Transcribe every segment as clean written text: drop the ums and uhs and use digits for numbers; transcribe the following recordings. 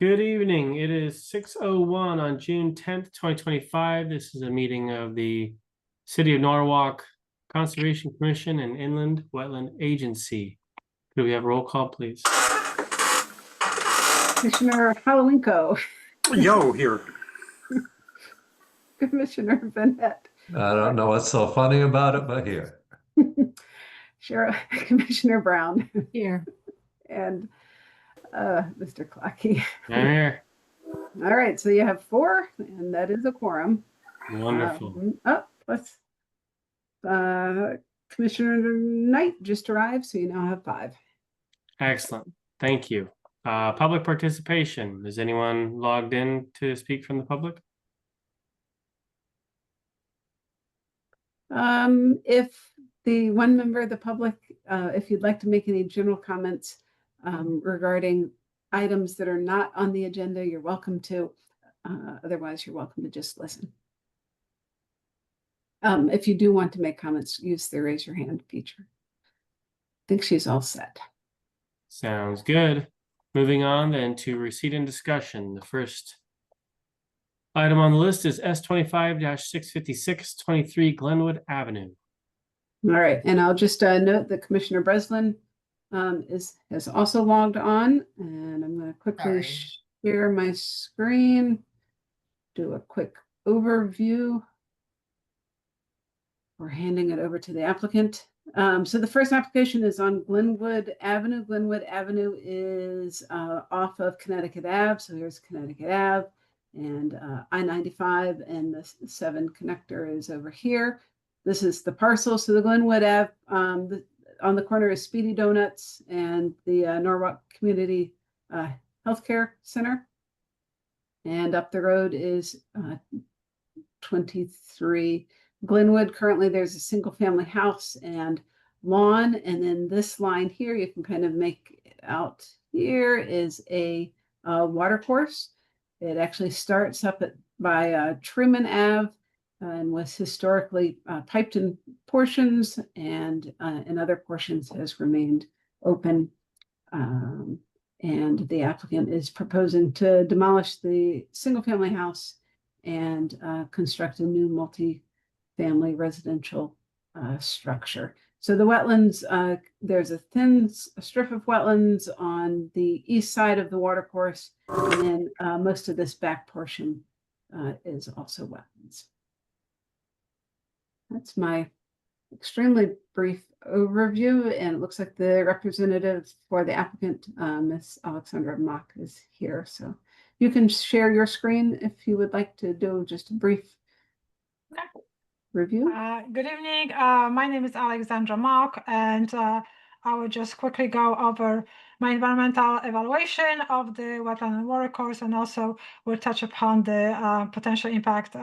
Good evening. It is 6:01 on June 10th, 2025. This is a meeting of the City of Norwalk Conservation Commission and Inland Wetland Agency. Could we have a roll call, please? Commissioner Halowinko, Yo, here. Commissioner Bennett, I don't know what's so funny about it, but here. Commissioner Brown, Here. and Mr. Clocky. I'm here. All right, so you have 4, and that is a quorum. Wonderful. Plus Commissioner Knight just arrived, so you now have 5. Excellent. Thank you. Public participation. Is anyone logged in to speak from the public? If the one member of the public, if you'd like to make any general comments regarding items that are not on the agenda, you're welcome to. Otherwise, you're welcome to just listen. If you do want to make comments, use the raise your hand feature. I think she's all set. Sounds good. Moving on then to receipt and discussion. The first item on the list is S25-656, 23 Glenwood Avenue. All right, and I'll just note that Commissioner Breslin has also logged on, and I'm going to quickly share my screen, do a quick overview. We're handing it over to the applicant. So the first application is on Glenwood Avenue. Glenwood Avenue is off of Connecticut Ave. So here's Connecticut Ave and I-95, and the 7 connector is over here. This is the parcel. So the Glenwood Ave, on the corner is Speedy Donuts and the Norwalk Community Healthcare Center. And up the road is 23 Glenwood. Currently, there's a single family house and lawn. And then this line here, you can kind of make out here is a water course. It actually starts up by Truman Ave and was historically piped in portions, and in other portions has remained open. And the applicant is proposing to demolish the single family house and construct a new multi-family residential structure. So the wetlands, there's a thin strip of wetlands on the east side of the watercourse, and then most of this back portion is also wetlands. That's my extremely brief overview, and it looks like the representative for the applicant, Ms. Alexandra Mock, is here. So you can share your screen if you would like to do just a brief review. Good evening. My name is Alexandra Mock, and I will just quickly go over my environmental evaluation of the wetland and watercourse, and also we'll touch upon the potential impact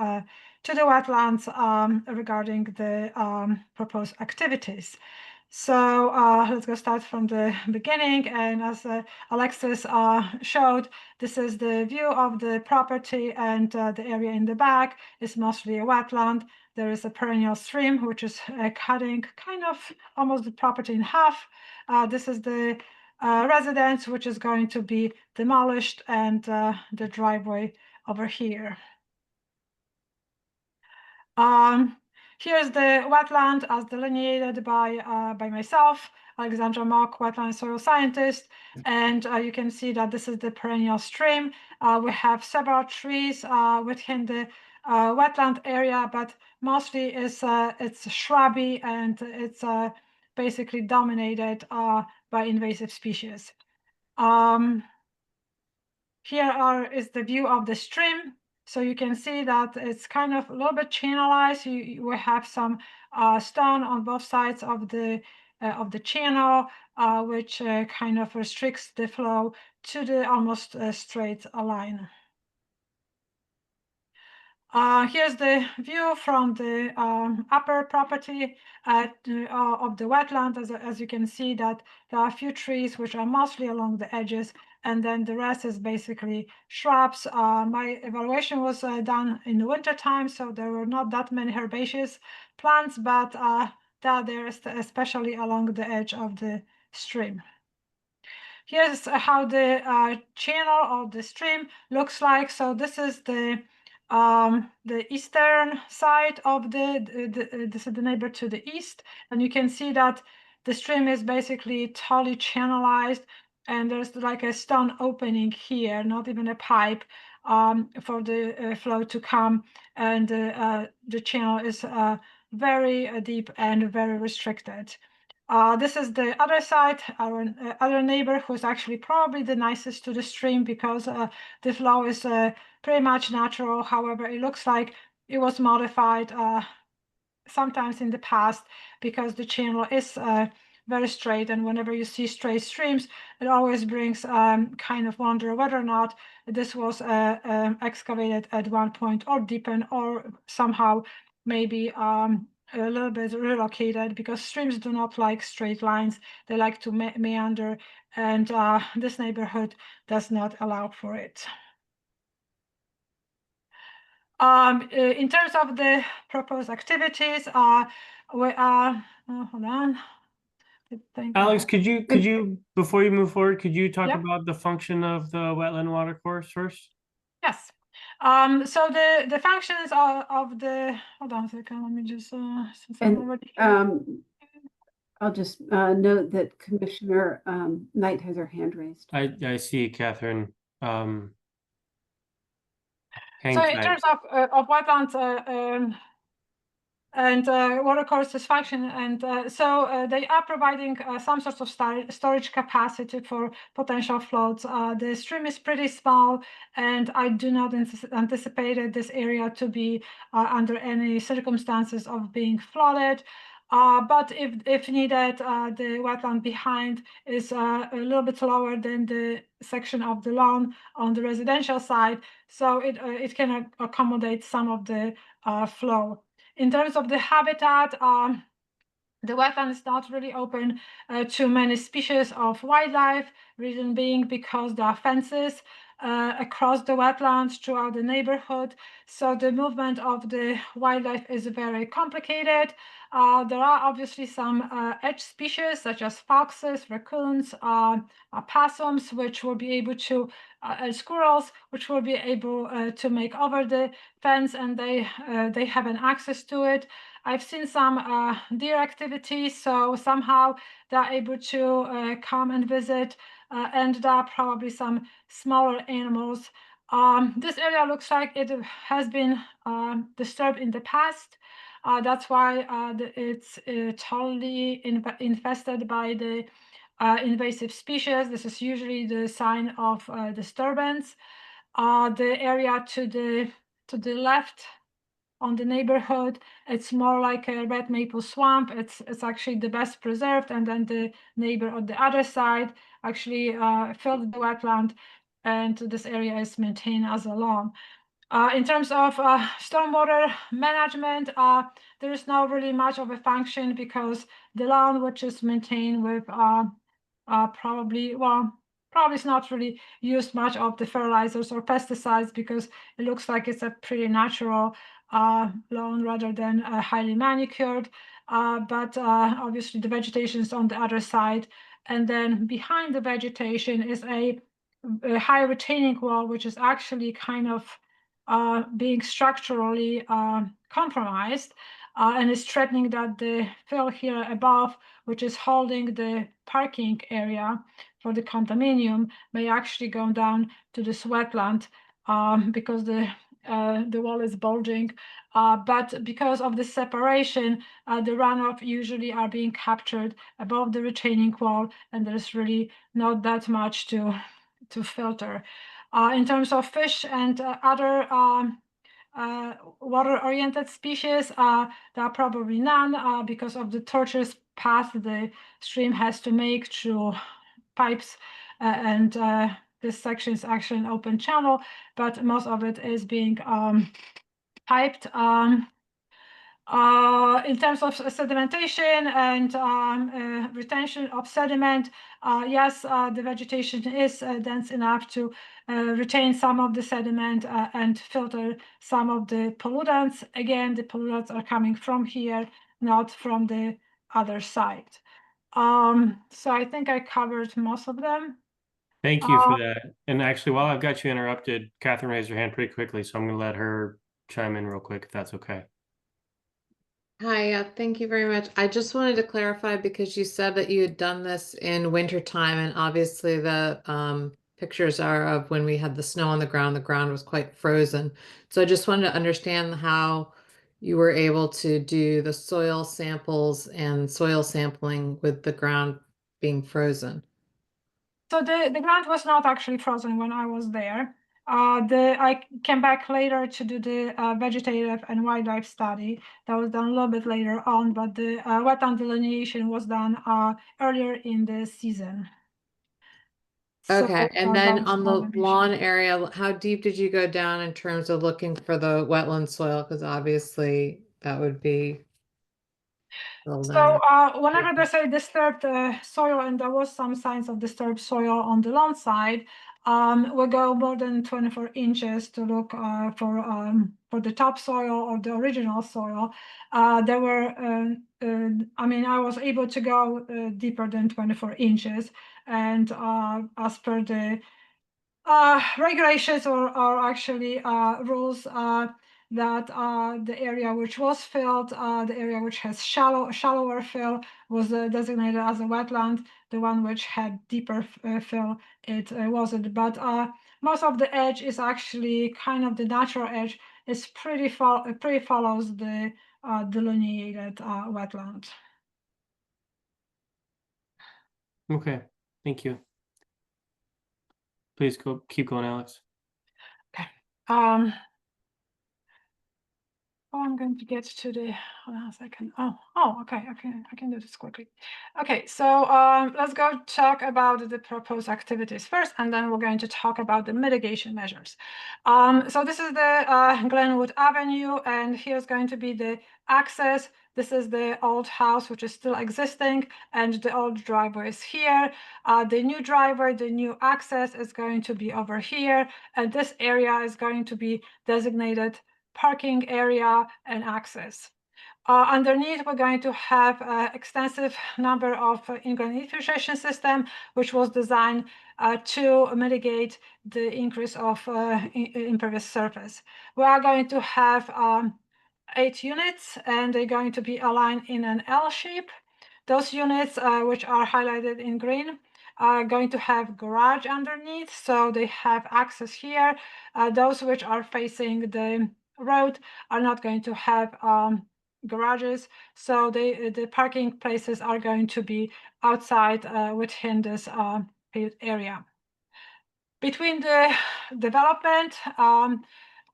to the wetlands regarding the proposed activities. So let's go start from the beginning. And as Alexis showed, this is the view of the property, and the area in the back is mostly a wetland. There is a perennial stream, which is cutting kind of almost the property in half. This is the residence, which is going to be demolished, and the driveway over here. Here's the wetland as delineated by myself, Alexandra Mock, wetland soil scientist, and you can see that this is the perennial stream. We have several trees within the wetland area, but mostly it's shrubby, and it's basically dominated by invasive species. Here is the view of the stream. So you can see that it's kind of a little bit channelized. We have some stone on both sides of the channel, which kind of restricts the flow to the almost straight line. Here's the view from the upper property of the wetland. As you can see, that there are a few trees which are mostly along the edges, and then the rest is basically shrubs. My evaluation was done in the winter time, so there were not that many herbaceous plants, but they're there, especially along the edge of the stream. here's how the channel of the stream looks like. So this is the eastern side of this is the neighbor to the east, and you can see that the stream is basically totally channelized, and there's like a stone opening here, not even a pipe, for the flow to come, and the channel is very deep and very restricted. This is the other side, our other neighbor, who's actually probably the nicest to the stream because the flow is pretty much natural. However, it looks like it was modified sometimes in the past because the channel is very straight, and whenever you see straight streams, it always brings kind of wonder whether or not this was excavated at one point or deepened or somehow maybe a little bit relocated, because streams do not like straight lines. They like to meander, and this neighborhood does not allow for it. In terms of the proposed activities, we are, hold on. I think Alex, could you, before you move forward, could you talk Yep. about the function of the wetland watercourse first? Yes. So the functions of the, hold on a second, let me just, since I'm And already here. I'll just note that Commissioner Knight has her hand raised. I see Catherine. Hang So in tight. terms of wetlands and watercourses function, and so they are providing some sort of storage capacity for potential floods. The stream is pretty small, and I do not anticipate this area to be under any circumstances of being flooded. But if needed, the wetland behind is a little bit lower than the section of the lawn on the residential side, so it can accommodate some of the flow. In terms of the habitat, the wetland is not really open to many species of wildlife, reason being because there are fences across the wetlands throughout the neighborhood. So the movement of the wildlife is very complicated. There are obviously some edge species such as foxes, raccoons, opossums, which will be able to, squirrels, which will be able to make over the fence, and they have an access to it. I've seen some deer activity, so somehow they're able to come and visit, and there are probably some smaller animals. This area looks like it has been disturbed in the past. That's why it's totally infested by the invasive species. This is usually the sign of disturbance. The area to the left on the neighborhood, it's more like a red maple swamp. It's actually the best preserved, and then the neighbor on the other side actually filled the wetland, and this area is maintained as a lawn. In terms of stormwater management, there is not really much of a function because the lawn, which is maintained with probably it's not really used much of the fertilizers or pesticides because it looks like it's a pretty natural lawn rather than highly manicured. But obviously the vegetation is on the other side, and then behind the vegetation is a high retaining wall, which is actually kind of being structurally compromised, and is threatening that the fill here above, which is holding the parking area for the condominium, may actually go down to this wetland because the wall is bulging. But because of the separation, the runoff usually are being captured above the retaining wall, and there's really not that much to filter. In terms of fish and other water-oriented species, there are probably none because of the tortuous path the stream has to make through pipes, and this section is actually an open channel, but most of it is being piped. In terms of sedimentation and retention of sediment, yes, the vegetation is dense enough to retain some of the sediment and filter some of the pollutants. Again, the pollutants are coming from here, not from the other side. So I think I covered most of them. Thank you for that. And actually, while I've got you interrupted, Catherine raised her hand pretty quickly, so I'm going to let her chime in real quick if that's okay. Hi, thank you very much. I just wanted to clarify because you said that you had done this in winter time, and obviously the pictures are of when we had the snow on the ground. The ground was quite frozen. So I just wanted to understand how you were able to do the soil samples and soil sampling with the ground being frozen. So the ground was not actually frozen when I was there. I came back later to do the vegetative and wildlife study. That was done a little bit later on, but the wetland delineation was done earlier in the season. So, Okay, and that then was on more the than lawn area, how deep did you go down in terms of looking for the wetland soil? Because obviously that would be filled So in. whenever there's a disturbed soil, and there was some signs of disturbed soil on the lawn side, we'll go more than 24 inches to look for the topsoil or the original soil. There were, I mean, I was able to go deeper than 24 inches, and as per the regulations or actually rules that the area which was filled, the area which has shallower fill was designated as a wetland. The one which had deeper fill, it wasn't. But most of the edge is actually kind of the natural edge. It's pretty follows the delineated wetland. Okay, thank you. Please keep going, Alex. Okay. Oh, I'm going to get to the, hold on a second. Okay, I can do this quickly. Okay, so let's go talk about the proposed activities first, and then we're going to talk about the mitigation measures. So this is the Glenwood Avenue, and here's going to be the access. This is the old house, which is still existing, and the old driveway is here. The new driveway, the new access is going to be over here, and this area is going to be designated parking area and access. Underneath, we're going to have an extensive number of in-ground infiltration system, which was designed to mitigate the increase of impervious surface. We are going to have 8 units, and they're going to be aligned in an L shape. Those units, which are highlighted in green, are going to have garage underneath, so they have access here. Those which are facing the road are not going to have garages, so the parking places are going to be outside within this paved area. Between the development,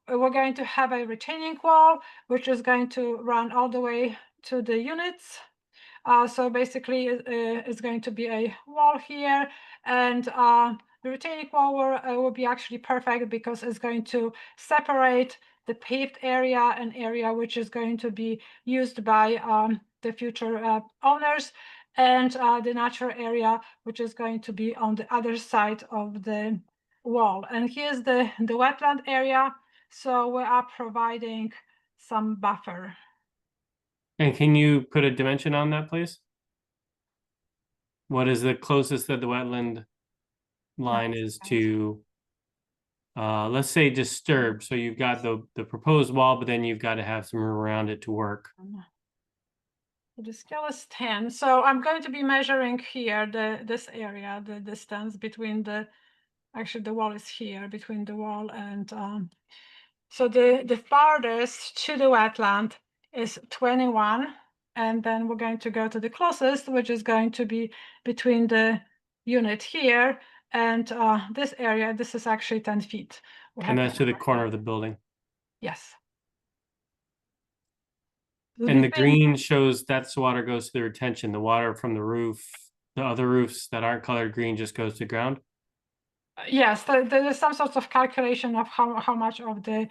we're going to have a retaining wall, which is going to run all the way to the units. So basically, it's going to be a wall here, and the retaining wall will be actually perfect because it's going to separate the paved area, an area which is going to be used by the future owners, and the natural area, which is going to be on the other side of the wall. And here's the wetland area. So we are providing some buffer. And can you put a dimension on that, please? What is the closest that the wetland line is to, let's say, disturbed? So you've got the proposed wall, but then you've got to have some room around it to work. The scale is 10. So I'm going to be measuring here this area, the distance between actually the wall is here, between the wall and so the farthest to the wetland is 21, and then we're going to go to the closest, which is going to be between the unit here and this area. This is actually 10 feet. And that's to the corner of the building. Yes. And the green shows that's the water goes to the retention. The water from the roof, the other roofs that aren't colored green just goes to ground. Yes, there is some sort of calculation of how much of the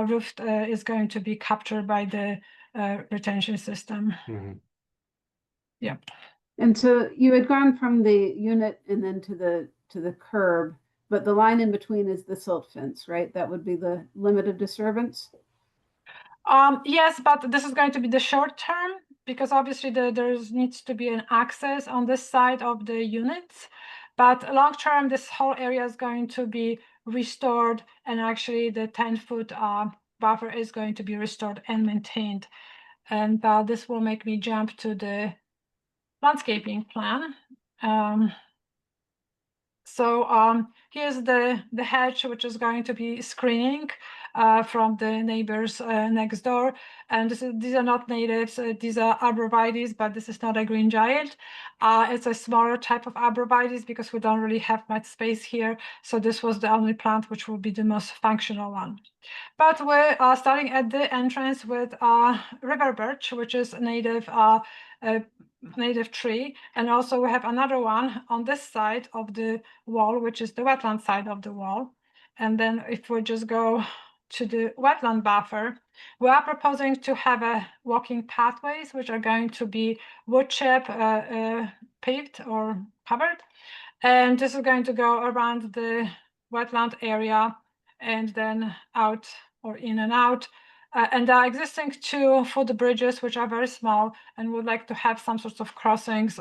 roof is going to be captured by the retention system. Mhm. Yeah. And so you had gone from the unit and then to the curb, but the line in between is the silt fence, right? That would be the limit of disturbance? Yes, but this is going to be the short term, because obviously there needs to be an access on this side of the units. But long term, this whole area is going to be restored, and actually the 10-foot buffer is going to be restored and maintained. And this will make me jump to the landscaping plan. So here's the hedge, which is going to be screening from the neighbors next door. And these are not natives, these are arborvitaes, but this is not a green giant. It's a smaller type of arborvitaes because we don't really have much space here. So this was the only plant which will be the most functional one. But we're starting at the entrance with river birch, which is a native tree. And also we have another one on this side of the wall, which is the wetland side of the wall. And then if we just go to the wetland buffer, we are proposing to have walking pathways, which are going to be wood chip paved or covered. And this is going to go around the wetland area and then out or in and out. And there are existing 2 footbridges, which are very small, and would like to have some sorts of crossings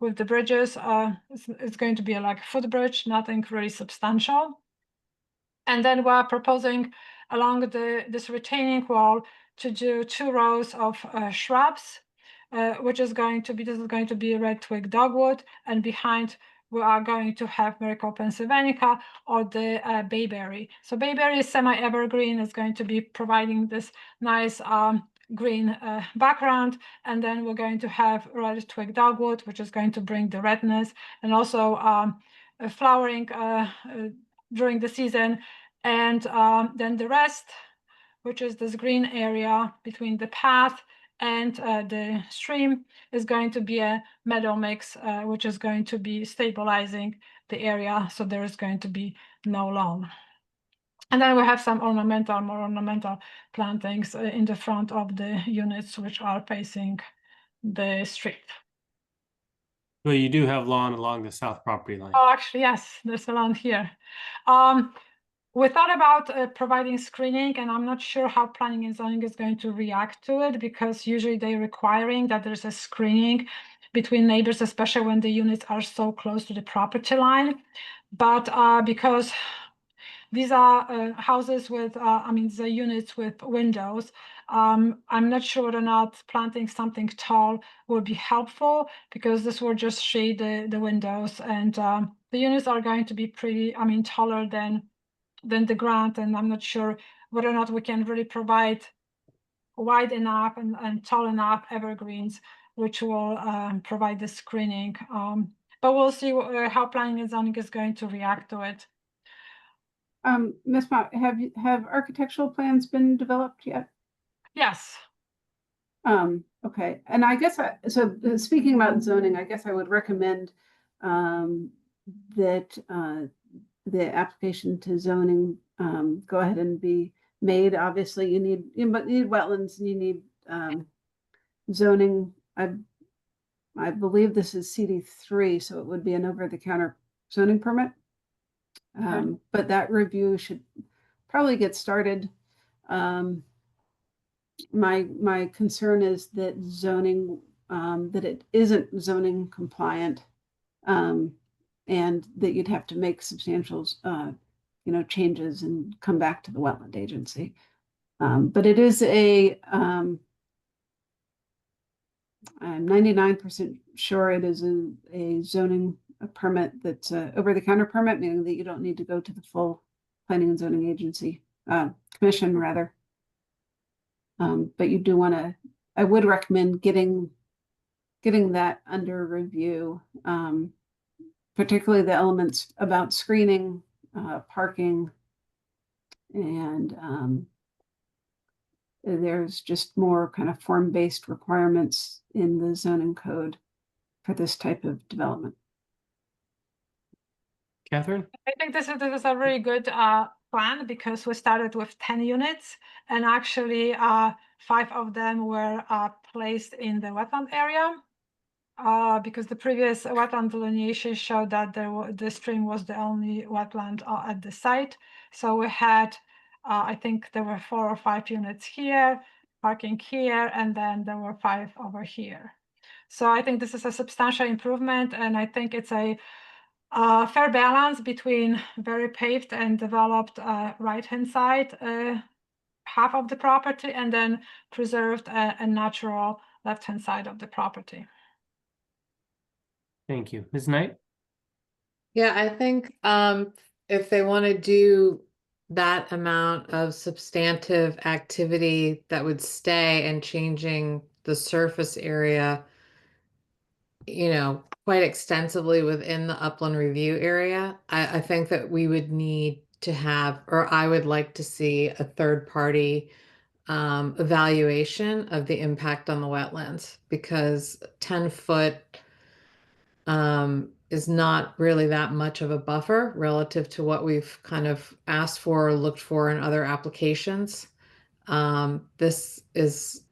with the bridges. It's going to be like a footbridge, nothing really substantial. And then we're proposing along this retaining wall to do 2 rows of shrubs, this is going to be red twig dogwood, and behind we are going to have Miracle pennsylvanica or the bayberry. So bayberry is semi-evergreen. It's going to be providing this nice green background, and then we're going to have red twig dogwood, which is going to bring the redness, and also flowering during the season. And then the rest, which is this green area between the path and the stream, is going to be a meadow mix, which is going to be stabilizing the area, so there is going to be no lawn. And then we have some more ornamental plantings in the front of the units, which are facing the street. But you do have lawn along the south property line. Oh, actually, yes, there's a lawn here. We thought about providing screening, and I'm not sure how planning and zoning is going to react to it, because usually they're requiring that there's a screening between neighbors, especially when the units are so close to the property line. But because these are houses with, these are units with windows, I'm not sure whether or not planting something tall would be helpful, because this will just shade the windows, and the units are going to be pretty, taller than the ground, and I'm not sure whether or not we can really provide wide enough and tall enough evergreens, which will provide the screening. But we'll see how planning and zoning is going to react to it. Ms. Mott, have architectural plans been developed yet? Yes. Okay, and I guess speaking about zoning, I guess I would recommend that the application to zoning go ahead and be made. Obviously, you need wetlands, and you need zoning. I believe this is CD3, so it would be an over-the-counter zoning permit. But that review should probably get started. My concern is that zoning, that it isn't zoning compliant, and that you'd have to make substantial, changes and come back to the wetland agency. But it is I'm 99% sure it is a zoning permit that's over-the-counter permit, meaning that you don't need to go to the full planning and zoning agency, commission rather. But you do want to, I would recommend getting that under review, particularly the elements about screening, parking, and there's just more kind of form-based requirements in the zoning code for this type of development. Catherine? I think this is a really good plan, because we started with 10 units, and actually 5 of them were placed in the wetland area, because the previous wetland delineation showed that the stream was the only wetland at the site. So we had, I think there were 4 or 5 units here, parking here, and then there were 5 over here. So I think this is a substantial improvement, and I think it's a fair balance between very paved and developed right-hand side half of the property, and then preserved a natural left-hand side of the property. Thank you. Ms. Knight? Yeah, I think if they want to do that amount of substantive activity that would stay and changing the surface area, you know, quite extensively within the upland review area, I think that we would need to have, or I would like to see a third party evaluation of the impact on the wetlands, because 10-foot is not really that much of a buffer relative to what we've kind of asked for or looked for in other applications. This is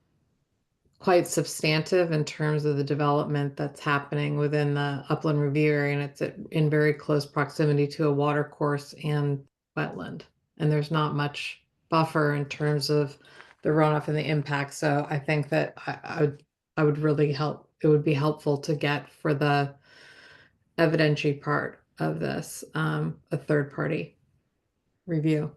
quite substantive in terms of the development that's happening within the upland review area, and it's in very close proximity to a water course and wetland. And there's not much buffer in terms of the runoff and the impact. So I think that I would really help. It would be helpful to get, for the evidentiary part of this, a third party review.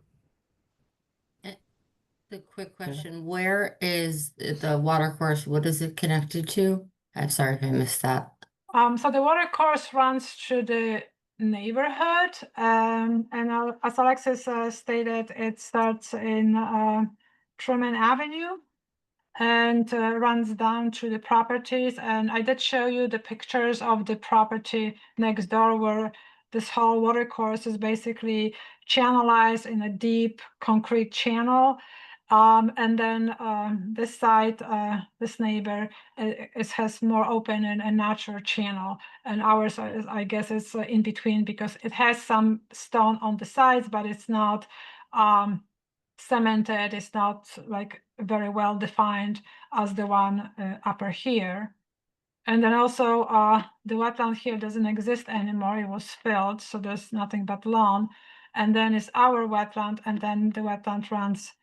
The quick question, where is the water course? What is it connected to? I'm sorry if I missed that. So the water course runs through the neighborhood, and as Alexis stated, it starts in Truman Avenue and runs down through the properties. And I did show you the pictures of the property next door, where this whole water course is basically channelized in a deep concrete channel. And then this side, this neighbor, it has more open and natural channel, and ours, I guess, is in between, because it has some stone on the sides, but it's not cemented. It's not like very well defined as the one upper here. And then also the wetland here doesn't exist anymore. It was filled, so there's nothing but lawn. And then it's our wetland, and then the wetland runs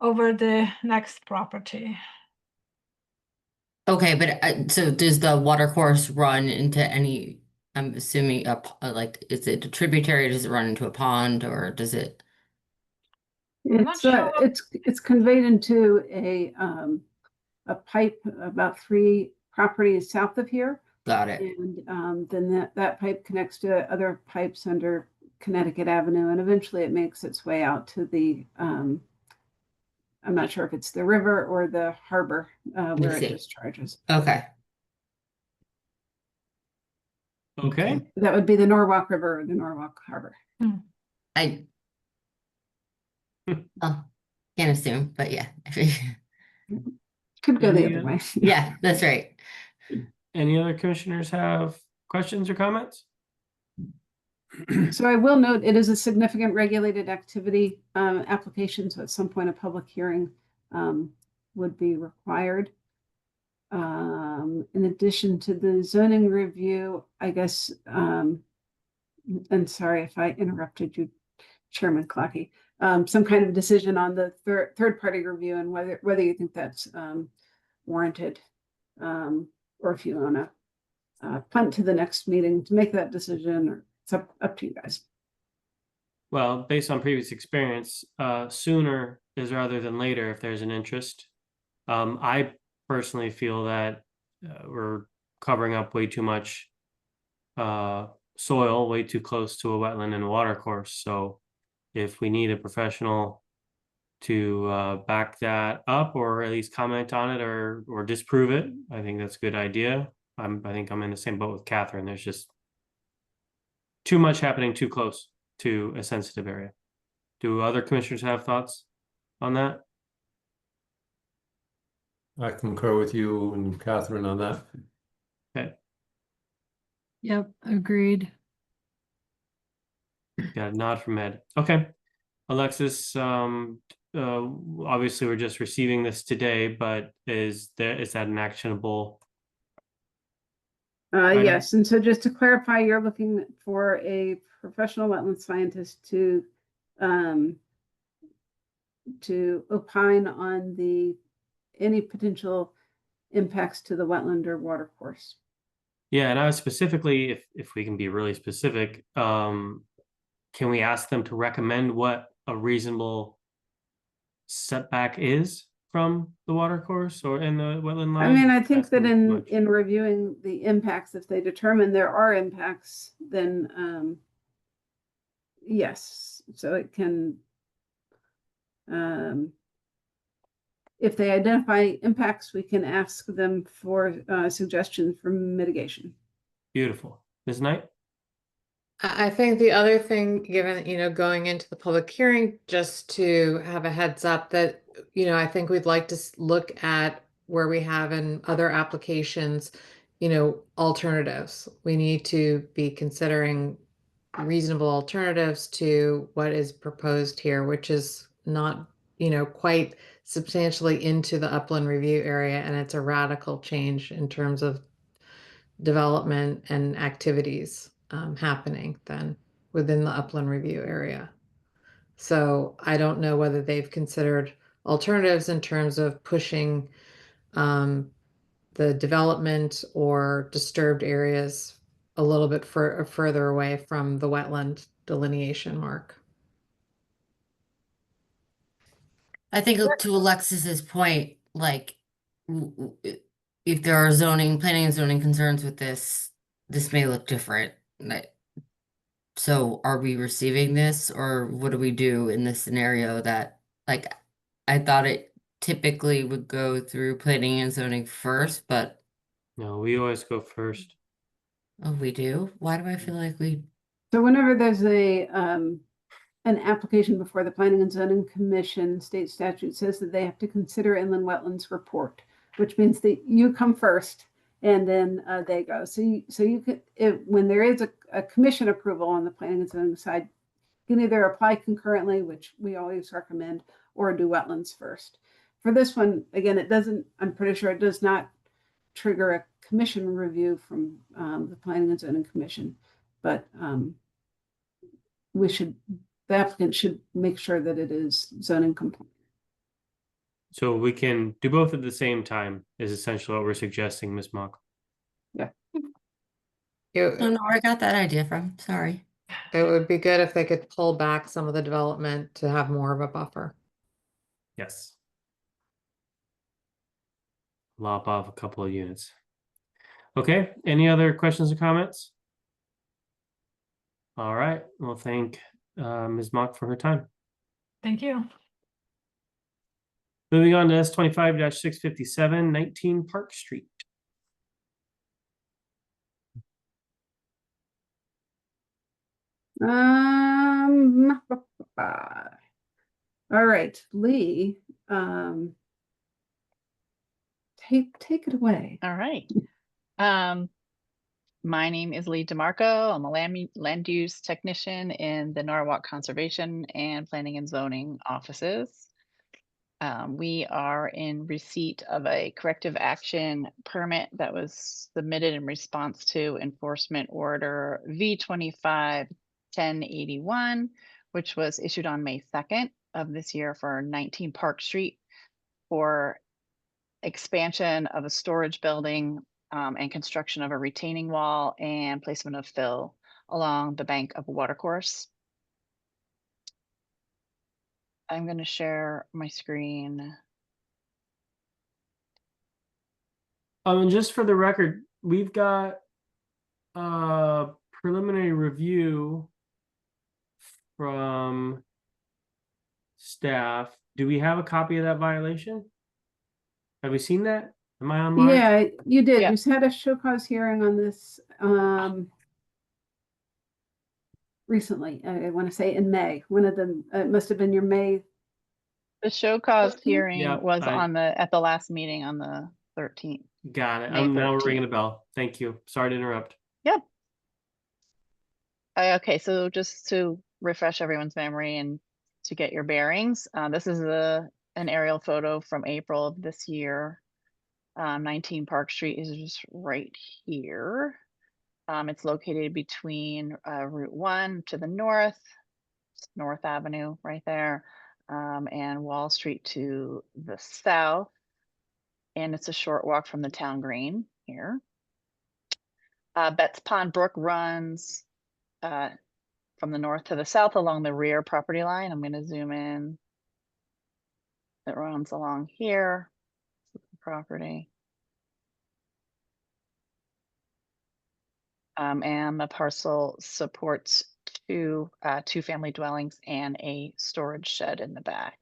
over the next property. Okay, but so does the water course run into any, I'm assuming like, is it a tributary? Does it run into a pond, or does it? It's sure. it's conveyed into a pipe about 3 properties south of here, Got it. and then that pipe connects to other pipes under Connecticut Avenue, and eventually it makes its way out to the I'm not sure if it's the river or the harbor where it see. discharges. Okay. Okay. That would be the Norwalk River or the Norwalk Harbor. I oh, can't assume, but yeah. Could go the Any, other way. Yeah, that's right. Any other commissioners have questions or comments? So I will note it is a significant regulated activity application, so at some point a public hearing would be required. In addition to the zoning review, I guess, and sorry if I interrupted you, Chairman Clocky, some kind of decision on the third party review and whether you think that's warranted, or if you want to punt to the next meeting to make that decision, or it's up to you guys. Well, based on previous experience, sooner is rather than later if there's an interest. I personally feel that we're covering up way too much soil, way too close to a wetland and a water course. So if we need a professional to back that up, or at least comment on it or disprove it, I think that's a good idea. I think I'm in the same boat with Catherine. There's just too much happening too close to a sensitive area. Do other commissioners have thoughts on that? I concur with you and Catherine on that. Okay, Yep, agreed. got a nod from Ed. Okay, Alexis, obviously we're just receiving this today, but is that an actionable? Item? Yes, and so just to clarify, you're looking for a professional wetland scientist to opine on any potential impacts to the wetland or water course. Yeah, and I was specifically, if we can be really specific, can we ask them to recommend what a reasonable setback is from the water course or in the wetland I line? mean, I think that Asking too much. in reviewing the impacts, if they determine there are impacts, then yes, so it can if they identify impacts, we can ask them for suggestions for mitigation. Beautiful. Ms. Knight? I think the other thing, given, going into the public hearing, just to have a heads up that, I think we'd like to look at where we have in other applications, alternatives. We need to be considering reasonable alternatives to what is proposed here, which is not, quite substantially into the upland review area, and it's a radical change in terms of development and activities happening then within the upland review area. So I don't know whether they've considered alternatives in terms of pushing the development or disturbed areas a little bit further away from the wetland delineation mark. I think to Alexis's point, like if there are planning and zoning concerns with this may look different. So are we receiving this, or what do we do in this scenario that, like, I thought it typically would go through planning and zoning first, but No, we always go first. oh, we do? Why do I feel like we? So whenever there's an application before the Planning and Zoning Commission, state statute says that they have to consider inland wetlands report, which means that you come first and then they go. So you could, when there is a commission approval on the planning and zoning side, you can either apply concurrently, which we always recommend, or do wetlands first. For this one, again, it doesn't, I'm pretty sure it does not trigger a commission review from the Planning and Zoning Commission, but the applicant should make sure that it is zoning compliant. So we can do both at the same time is essentially what we're suggesting, Ms. Mock. I don't know where I got that idea from. Sorry. It would be good if they could pull back some of the development to have more of a buffer. Yes. Lop off a couple of units. Okay, any other questions or comments? All right, well, thank Ms. Mock for her time. Thank you. Moving on to S25-657, 19 Park Street. All right, Lee, take it away. All right. My name is Lee DeMarco. I'm a land use technician in the Norwalk Conservation and Planning and Zoning offices. We are in receipt of a corrective action permit that was submitted in response to Enforcement Order V25-1081, which was issued on May 2nd of this year for 19 Park Street for expansion of a storage building and construction of a retaining wall and placement of fill along the bank of a watercourse. I'm going to share my screen. And just for the record, we've got a preliminary review from staff. Do we have a copy of that violation? Have we seen that? Am I online? Yeah, you did. Yeah. You had a show cause hearing on this recently. I want to say in May. One of them, it must have been your May. The show cause 13th? hearing Yeah, was I- at the last meeting on the 13th. Got it. May I'm now 13th. ringing a bell. Thank you. Sorry to interrupt. Yep. Okay, so just to refresh everyone's memory and to get your bearings, this is an aerial photo from April of this year. 19 Park Street is just right here. It's located between Route 1 to the north, North Avenue right there, and Wall Street to the south. And it's a short walk from the town green here. Betts Pond Brook runs from the north to the south along the rear property line. I'm going to zoom in. It runs along here, property. And the parcel supports two family dwellings and a storage shed in the back.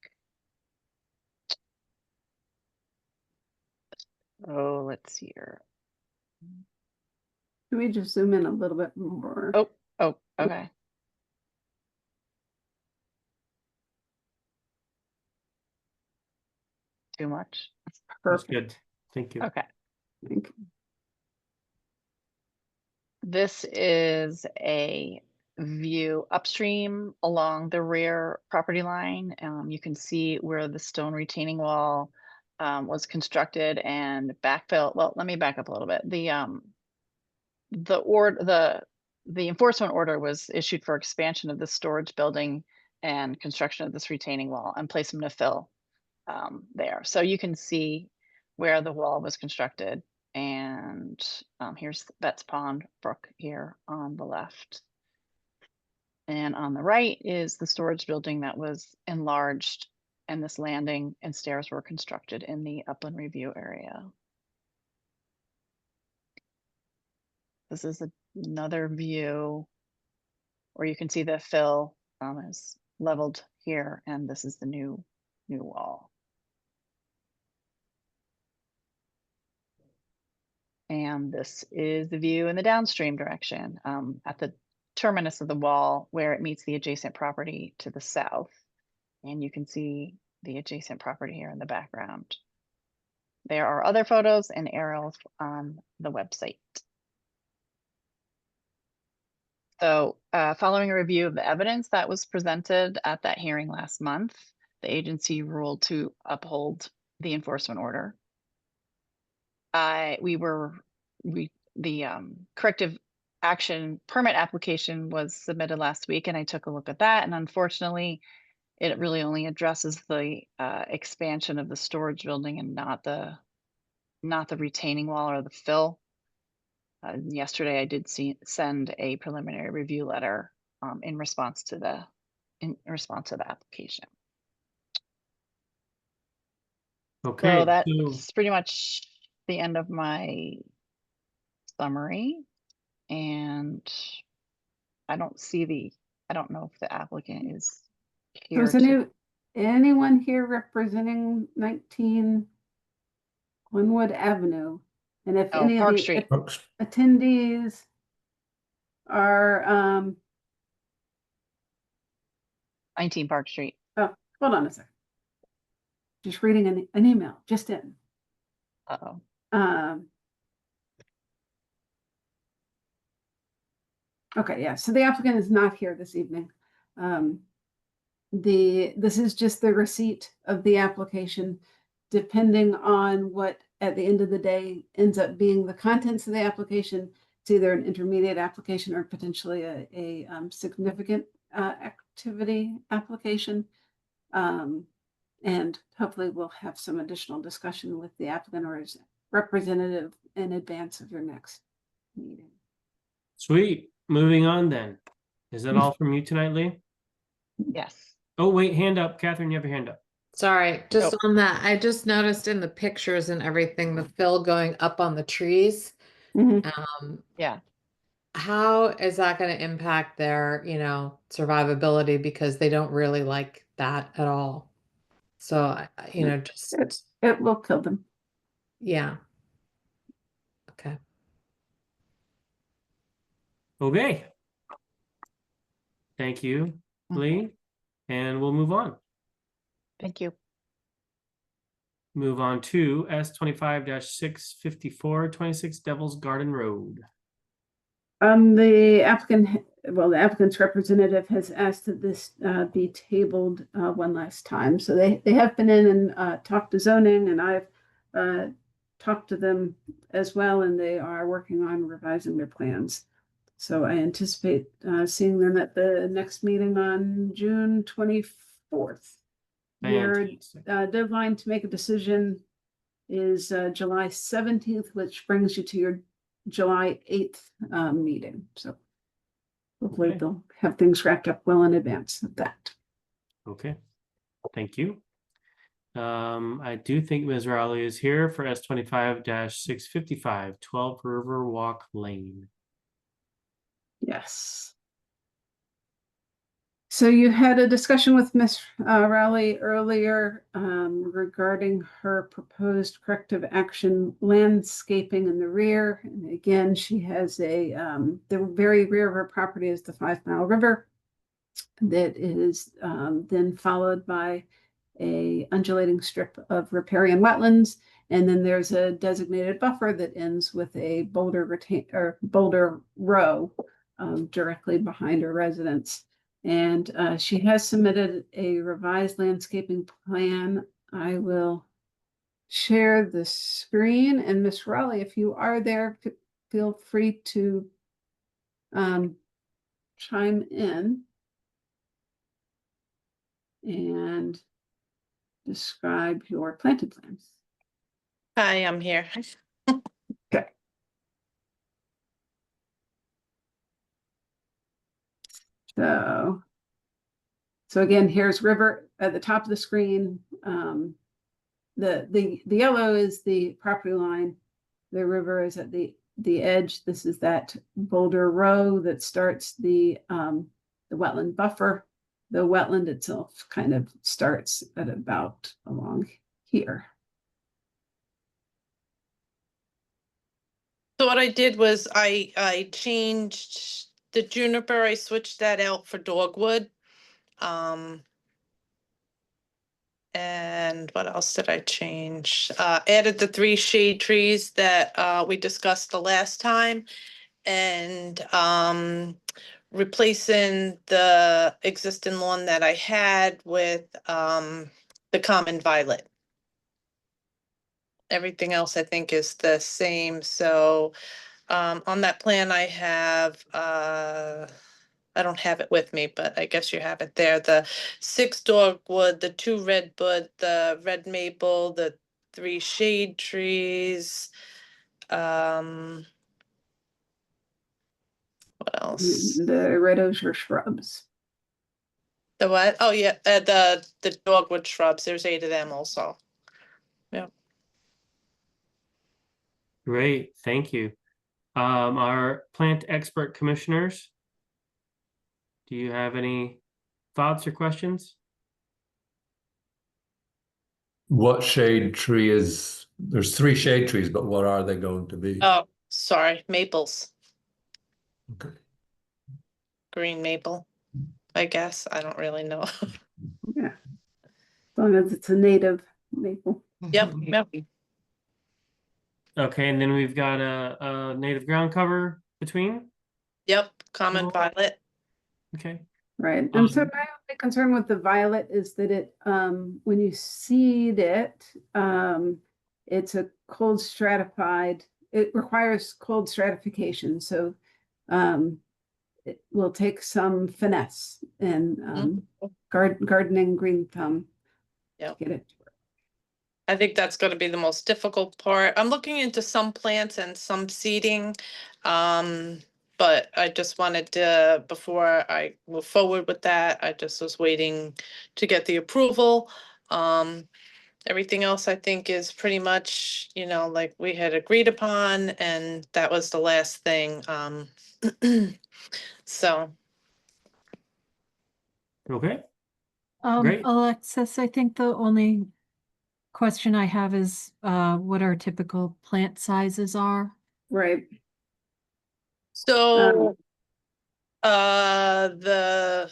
Oh, let's see here. Can we just zoom in a little bit more? Oh, okay. Too much? That's Perfect. good. Thank you. Okay. Thank you. This is a view upstream along the rear property line. You can see where the stone retaining wall was constructed and backfill. Well, let me back up a little bit. The enforcement order was issued for expansion of the storage building and construction of this retaining wall and placement of fill there. So you can see where the wall was constructed. And here's Betts Pond Brook here on the left. And on the right is the storage building that was enlarged, and this landing and stairs were constructed in the upland review area. This is another view where you can see the fill is leveled here, and this is the new wall. And this is the view in the downstream direction at the terminus of the wall where it meets the adjacent property to the south. And you can see the adjacent property here in the background. There are other photos and aerials on the website. So following a review of the evidence that was presented at that hearing last month, the agency ruled to uphold the enforcement order. The corrective action permit application was submitted last week, and I took a look at that, and unfortunately it really only addresses the expansion of the storage building and not the retaining wall or the fill. Yesterday I did send a preliminary review letter in response to the application. Okay. So that's pretty much the end of my summary, and I don't know if the applicant is here. So is anyone here representing 19 Glenwood Avenue? And if any Park of the Street. attendees are 19 Park Street. oh, hold on a second. Just reading an email just in. Uh-oh. Okay, yeah, so the applicant is not here this evening. This is just the receipt of the application, depending on what at the end of the day ends up being the contents of the application. It's either an intermediate application or potentially a significant activity application. And hopefully we'll have some additional discussion with the applicant or his representative in advance of your next meeting. Sweet. Moving on then. Is that all from you tonight, Lee? Yes. Oh, wait, hand up. Catherine, you have your hand up. Sorry, just on that, I just noticed in the pictures and everything, the fill going up on the trees. Yeah. How is that going to impact their, survivability, because they don't really like that at all? So, just, It will kill them. yeah. Okay. Okay. Thank you, Lee. And we'll move on. Thank you. Move on to S25-654, 26 Devil's Garden Road. The applicant's representative has asked that this be tabled one last time. So they have been in and talked to zoning, and I've talked to them as well, and they are working on revising their plans. So I anticipate seeing them at the next meeting on June 24th. Your deadline to make a decision is July 17th, which brings you to your July 8th meeting. So hopefully Okay. they'll have things wrapped up well in advance of that. Okay, thank you. I do think Ms. Rowley is here for S25-655, 12 River Walk Lane. Yes. So you had a discussion with Ms. Rowley earlier regarding her proposed corrective action landscaping in the rear. And again, she has the very rear of her property is the 5 Mile River that is then followed by a undulating strip of riparian wetlands. And then there's a designated buffer that ends with a boulder row directly behind her residence. And she has submitted a revised landscaping plan. I will share the screen, and Miss Rowley, if you are there, feel free to chime in and describe your planted plans. Hi, I'm here. Okay. So again, here's river at the top of the screen. The yellow is the property line. The river is at the edge. This is that boulder row that starts the wetland buffer. The wetland itself kind of starts at about along here. So what I did was I changed the juniper, I switched that out for dogwood. And what else did I change? Added the 3 shade trees that we discussed the last time, and replacing the existing lawn that I had with the common violet. Everything else I think is the same. So on that plan I have I don't have it with me, but I guess you have it there. The 6 dogwood, the 2 redbud, the red maple, the 3 shade trees. What else? The red osier shrubs. The what? Oh yeah, the dogwood shrubs. There's 8 of them also. Yeah. Great, thank you. Our plant expert commissioners, do you have any thoughts or questions? What shade tree is, there's 3 shade trees, but what are they going to be? Oh, sorry, maples. Okay. Green maple, I guess. I don't really know. Yeah. As long as it's a native maple. Yep, yep. Okay, and then we've got a native ground cover between. Yep, common Cool. violet. Okay, Right. And so my only concern with the violet is that it, when you seed it, it's a cold stratified, it requires cold stratification. So it will take some finesse and gardening green thumb. Yep. Get it. I think that's going to be the most difficult part. I'm looking into some plants and some seeding. But I just wanted to, before I move forward with that, I just was waiting to get the approval. Everything else I think is pretty much, like we had agreed upon, and that was the last thing. So, okay, Great. Alexis, I think the only question I have is what our typical plant sizes are. Right. so, oh,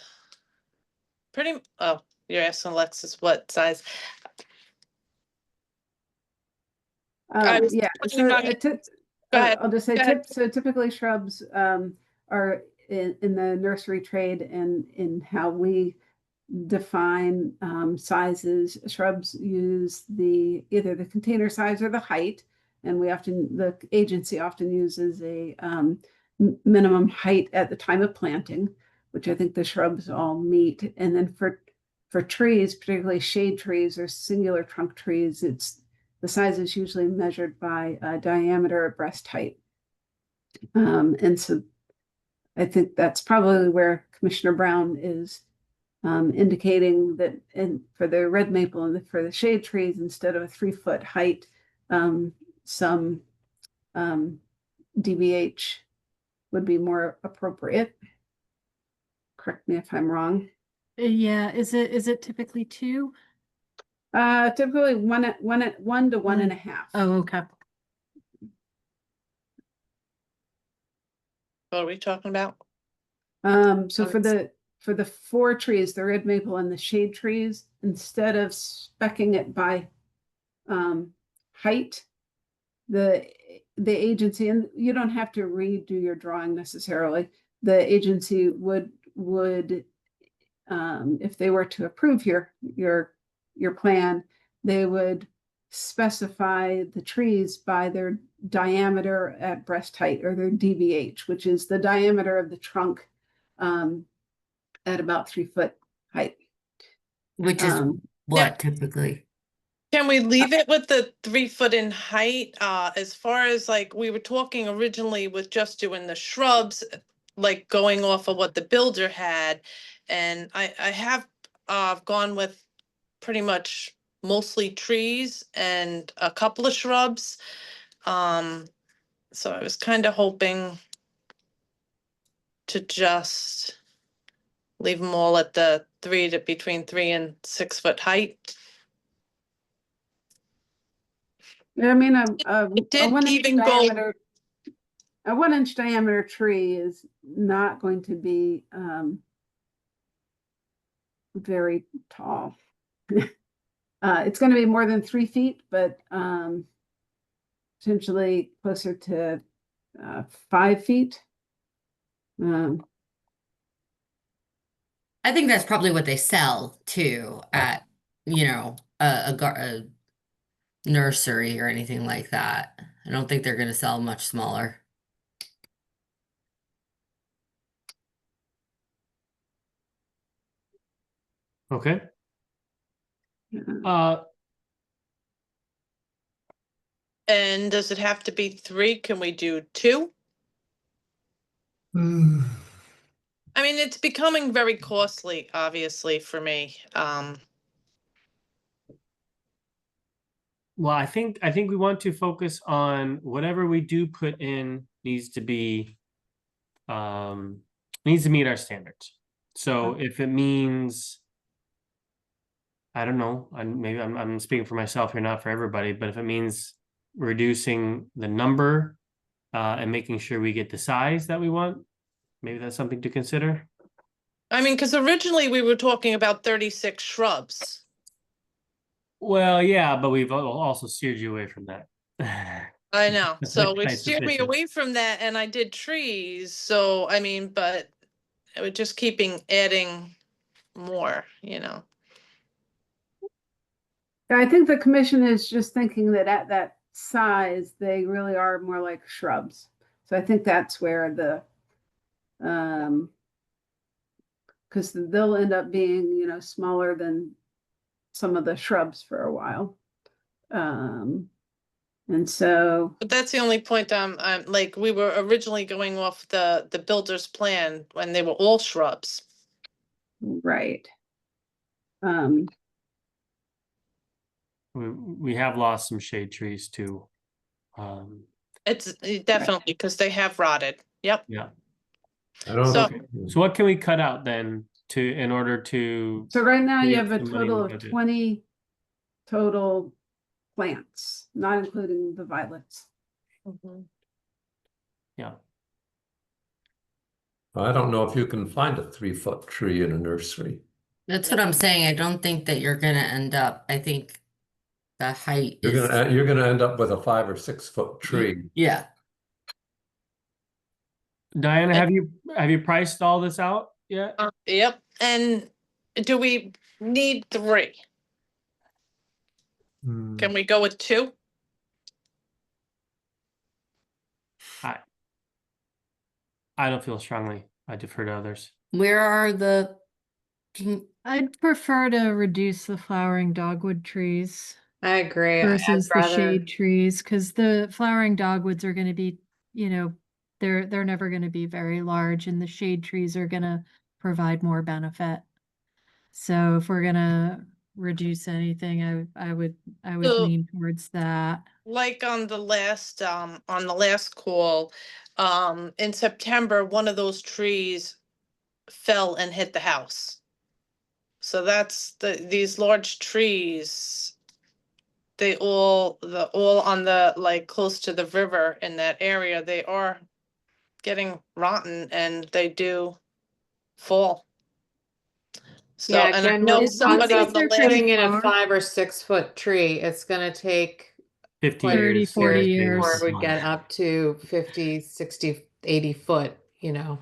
you're asking Alexis what size? I was Yeah. pretty So much- Go ahead. I'll just say Go ahead. so typically shrubs are in the nursery trade and in how we define sizes. Shrubs use either the container size or the height, and the agency often uses a minimum height at the time of planting, which I think the shrubs all meet. And then for trees, particularly shade trees or singular trunk trees, the size is usually measured by diameter or breast height. And so I think that's probably where Commissioner Brown is indicating that for the red maple and for the shade trees, instead of a 3-foot height, some DBH would be more appropriate. Correct me if I'm wrong. Yeah, is it typically 2? Typically 1 to 1.5. Oh, okay. What are we talking about? So for the 4 trees, the red maple and the shade trees, instead of speccing it by height, the agency, and you don't have to redo your drawing necessarily, the agency would if they were to approve your plan, they would specify the trees by their diameter at breast height, or their DBH, which is the diameter of the trunk at about 3-foot height. Which is what typically? Can we leave it with the 3 foot in height? As far as like, we were talking originally with just doing the shrubs, like going off of what the builder had. And I have gone with pretty much mostly trees and a couple of shrubs. So I was kind of hoping to just leave them all at the between 3 and 6 foot height. I mean, It did a 1 inch even go- diameter, a 1 inch diameter tree is not going to be very tall. It's going to be more than 3 feet, but potentially closer to 5 feet. I think that's probably what they sell too at, a nursery or anything like that. I don't think they're going to sell much smaller. Okay. And does it have to be 3? Can we do 2? I mean, it's becoming very costly, obviously, for me. Well, I think we want to focus on whatever we do put in needs to be needs to meet our standards. So if it means, I don't know, maybe I'm speaking for myself here, not for everybody, but if it means reducing the number and making sure we get the size that we want, maybe that's something to consider. I mean, because originally we were talking about 36 shrubs. Well, yeah, but we've also steered you away from that. I know. So it Height steered me sufficient. away from that, and I did trees. So, I mean, but it was just adding more, I think the commission is just thinking that at that size, they really are more like shrubs. So I think that's where the because they'll end up being, smaller than some of the shrubs for a while. And so, But that's the only point I'm like, we were originally going off the builder's plan when they were all shrubs. right. We have lost some shade trees too. It's definitely because they have rotted. Yep. Yeah. I don't So- think- So what can we cut out then in order to? So right now you Save have a some money in total the of budget. 20 total plants, not including the violets. Mhm. Yeah. I don't know if you can find a 3-foot tree in a nursery. That's what I'm saying. I don't think that you're going to end up, I think the height is. You're gonna end up with a 5 or 6 foot tree. Yeah. Diana, have you priced all this out yet? Yep. And do we need 3? Can we go with 2? I don't feel strongly. I defer to others. Where are the, I'd prefer to reduce the flowering dogwood trees I agree. versus the shade trees, because the flowering dogwoods are going to be, they're never going to be very large, and the shade trees are going to provide more benefit. So if we're going to reduce anything, I would So- lean towards that. Like on the last call, in September, one of those trees fell and hit the house. So that's these large trees, they all on the, like, close to the river in that area, they are getting rotten and they do fall. So, Yeah, and I again, know when we talk somebody about on the they're pretty putting in a far. 5 or 6 foot tree, it's gonna take 50 Like, 30, years. 40 60 years. before years. it would get up to 50, 60, 80 foot, you know.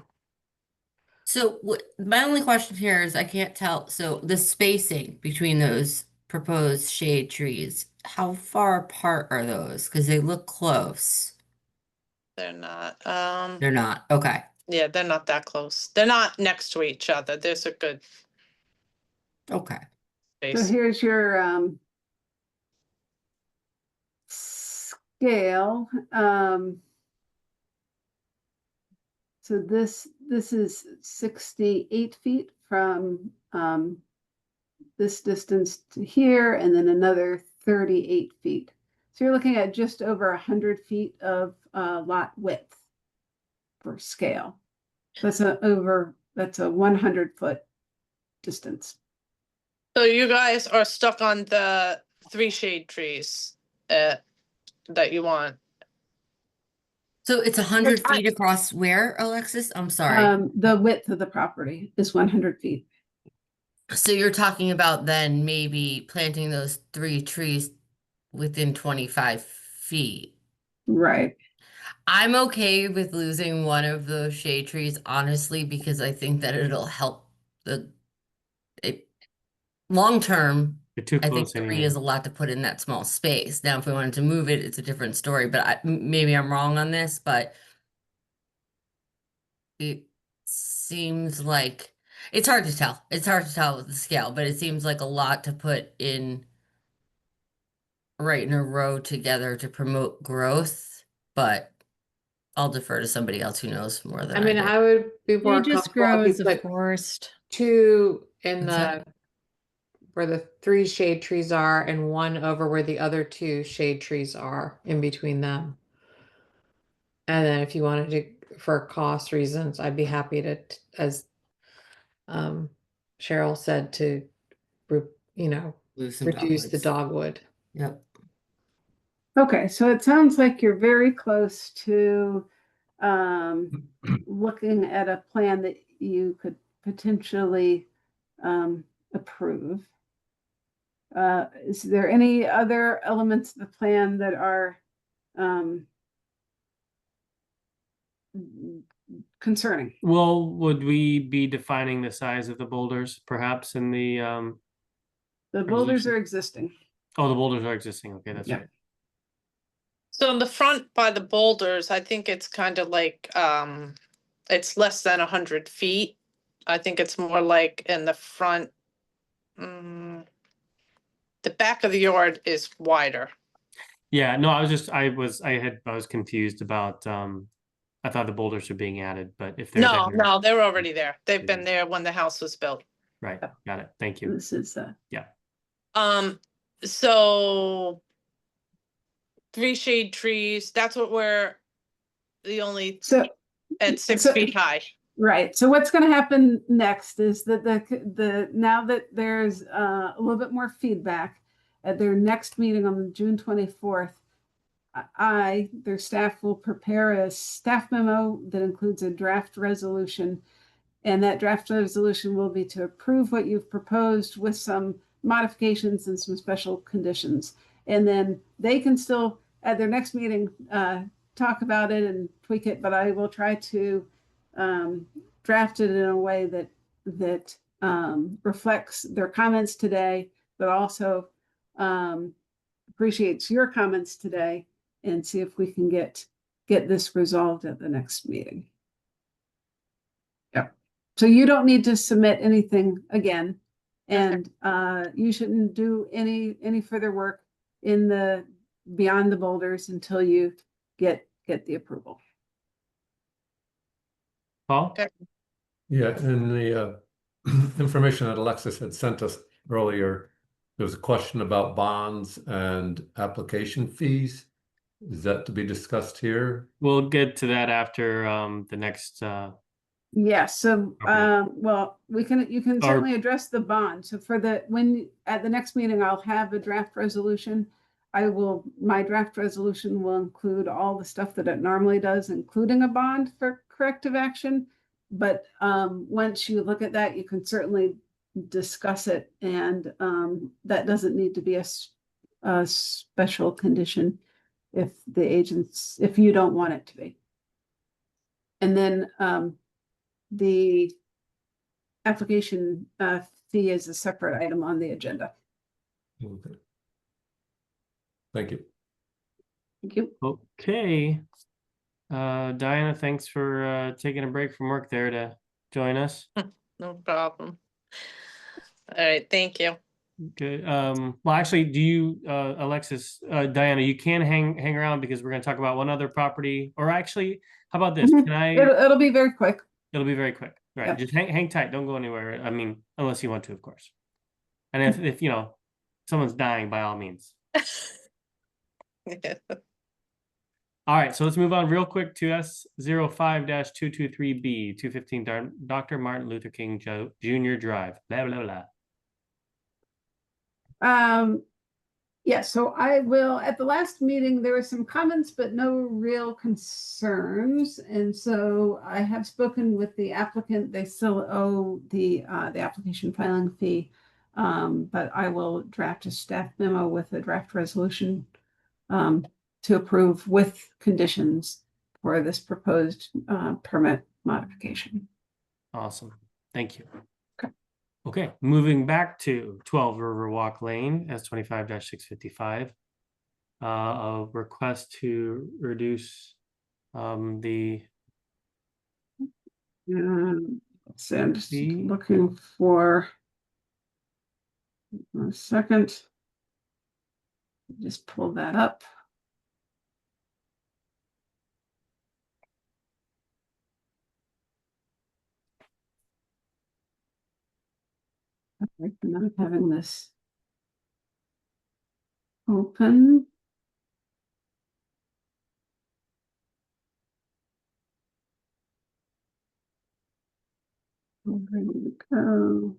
So my only question here is I can't tell. So the spacing between those proposed shade trees, how far apart are those? Because they look close. They're not, They're not. Okay. yeah, they're not that close. They're not next to each other. There's a good Okay. So space. here's your scale. So this is 68 feet from this distance to here, and then another 38 feet. So you're looking at just over 100 feet of lot width for scale. That's a 100-foot distance. So you guys are stuck on the 3 shade trees that you want. So it's 100 I- feet across where, Alexis? I'm sorry. The width of the property is 100 feet. So you're talking about then maybe planting those 3 trees within 25 feet. Right. I'm okay with losing one of those shade trees, honestly, because I think that it'll help it long term. You're too I think close 3 anyway. is a lot to put in that small space. Now, if we wanted to move it, it's a different story, but maybe I'm wrong on this, but it seems like it's hard to tell. It's hard to tell with the scale, but it seems like a lot to put in right in a row together to promote growth, but I'll defer to somebody else who knows more than I mean, do. I would be They more just comfortable grow if as you a put forest. 2 in What's that? where the 3 shade trees are and 1 over where the other 2 shade trees are in between them. And then if you wanted to, for cost reasons, I'd be happy to, as Cheryl said, to, Lose some reduce the dogwoods. dogwood. Yep. Okay, so it sounds like you're very close to looking at a plan that you could potentially approve. Is there any other elements of the plan that are concerning? Well, would we be defining the size of the boulders perhaps in the The boulders Resolution. are existing. oh, the boulders are existing. Okay, that's Yeah. right. So in the front by the boulders, I think it's kind of like, it's less than 100 feet. I think it's more like in the front. The back of the yard is wider. Yeah, no, I was confused about I thought the boulders were being added, but if they're No, there, no, they're already there. They've been there when the house was built. right, got it. Thank you. This is So 3 shade trees, that's what we're the only so at 6 so- feet high. right. So what's going to happen next is that the now that there's a little bit more feedback at their next meeting on June 24th, their staff will prepare a staff memo that includes a draft resolution. And that draft resolution will be to approve what you've proposed with some modifications and some special conditions. And then they can still, at their next meeting, talk about it and tweak it, but I will try to draft it in a way that reflects their comments today, but also appreciates your comments today, and see if we can get this resolved at the next meeting. Yep. So you don't need to submit anything again, and you shouldn't do any further work in the beyond the boulders until you get the approval. Paul? Okay. Yeah, in the information that Alexis had sent us earlier, there was a question about bonds and application fees. Is that to be discussed here? We'll get to that after the next Yeah, so, Okay. well, you can Or- certainly address the bond. So for at the next meeting, I'll have a draft resolution. My draft resolution will include all the stuff that it normally does, including a bond for corrective action. But, once you look at that, you can certainly discuss it, and, that doesn't need to be a special condition if you don't want it to be. And then, the application fee is a separate item on the agenda. Okay. Thank you. Thank you. Okay. Diana, thanks for taking a break from work there to join us. No problem. All right, thank you. Good. Well, actually, do you, Alexis, Diana, you can hang around because we're going to talk about one other property. Or actually, how about this? Mhm. Can I? It'll be very quick. It'll be very quick. Right. Yeah. Just hang tight. Don't go anywhere. I mean, unless you want to, of course. And if you know someone's dying, by all means. All right, so let's move on real quick to S05-223B, 215 Dr. Martin Luther King Jr. Drive. Blah blah blah. Yeah, so I will, at the last meeting, there were some comments, but no real concerns. And so I have spoken with the applicant. They still owe the application filing fee. But I will draft a staff memo with a draft resolution to approve with conditions for this proposed permit modification. Awesome. Thank you. Okay. Okay, moving back to 12 Riverwalk Lane, S25-655. A request to reduce the So I'm just fee. looking for a second. Just pull that up. I'm not having this open. There we go.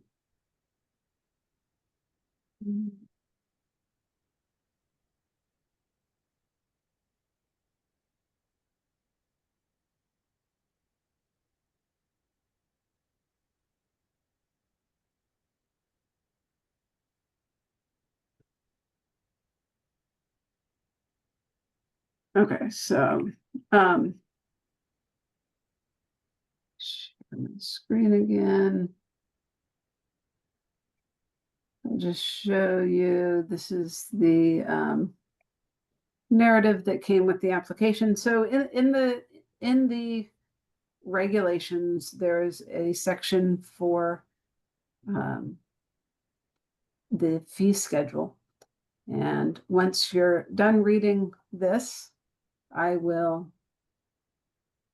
Okay, so share my screen again. I'll just show you, this is the narrative that came with the application. So in the regulations, there's a section for the fee schedule. And once you're done reading this, I will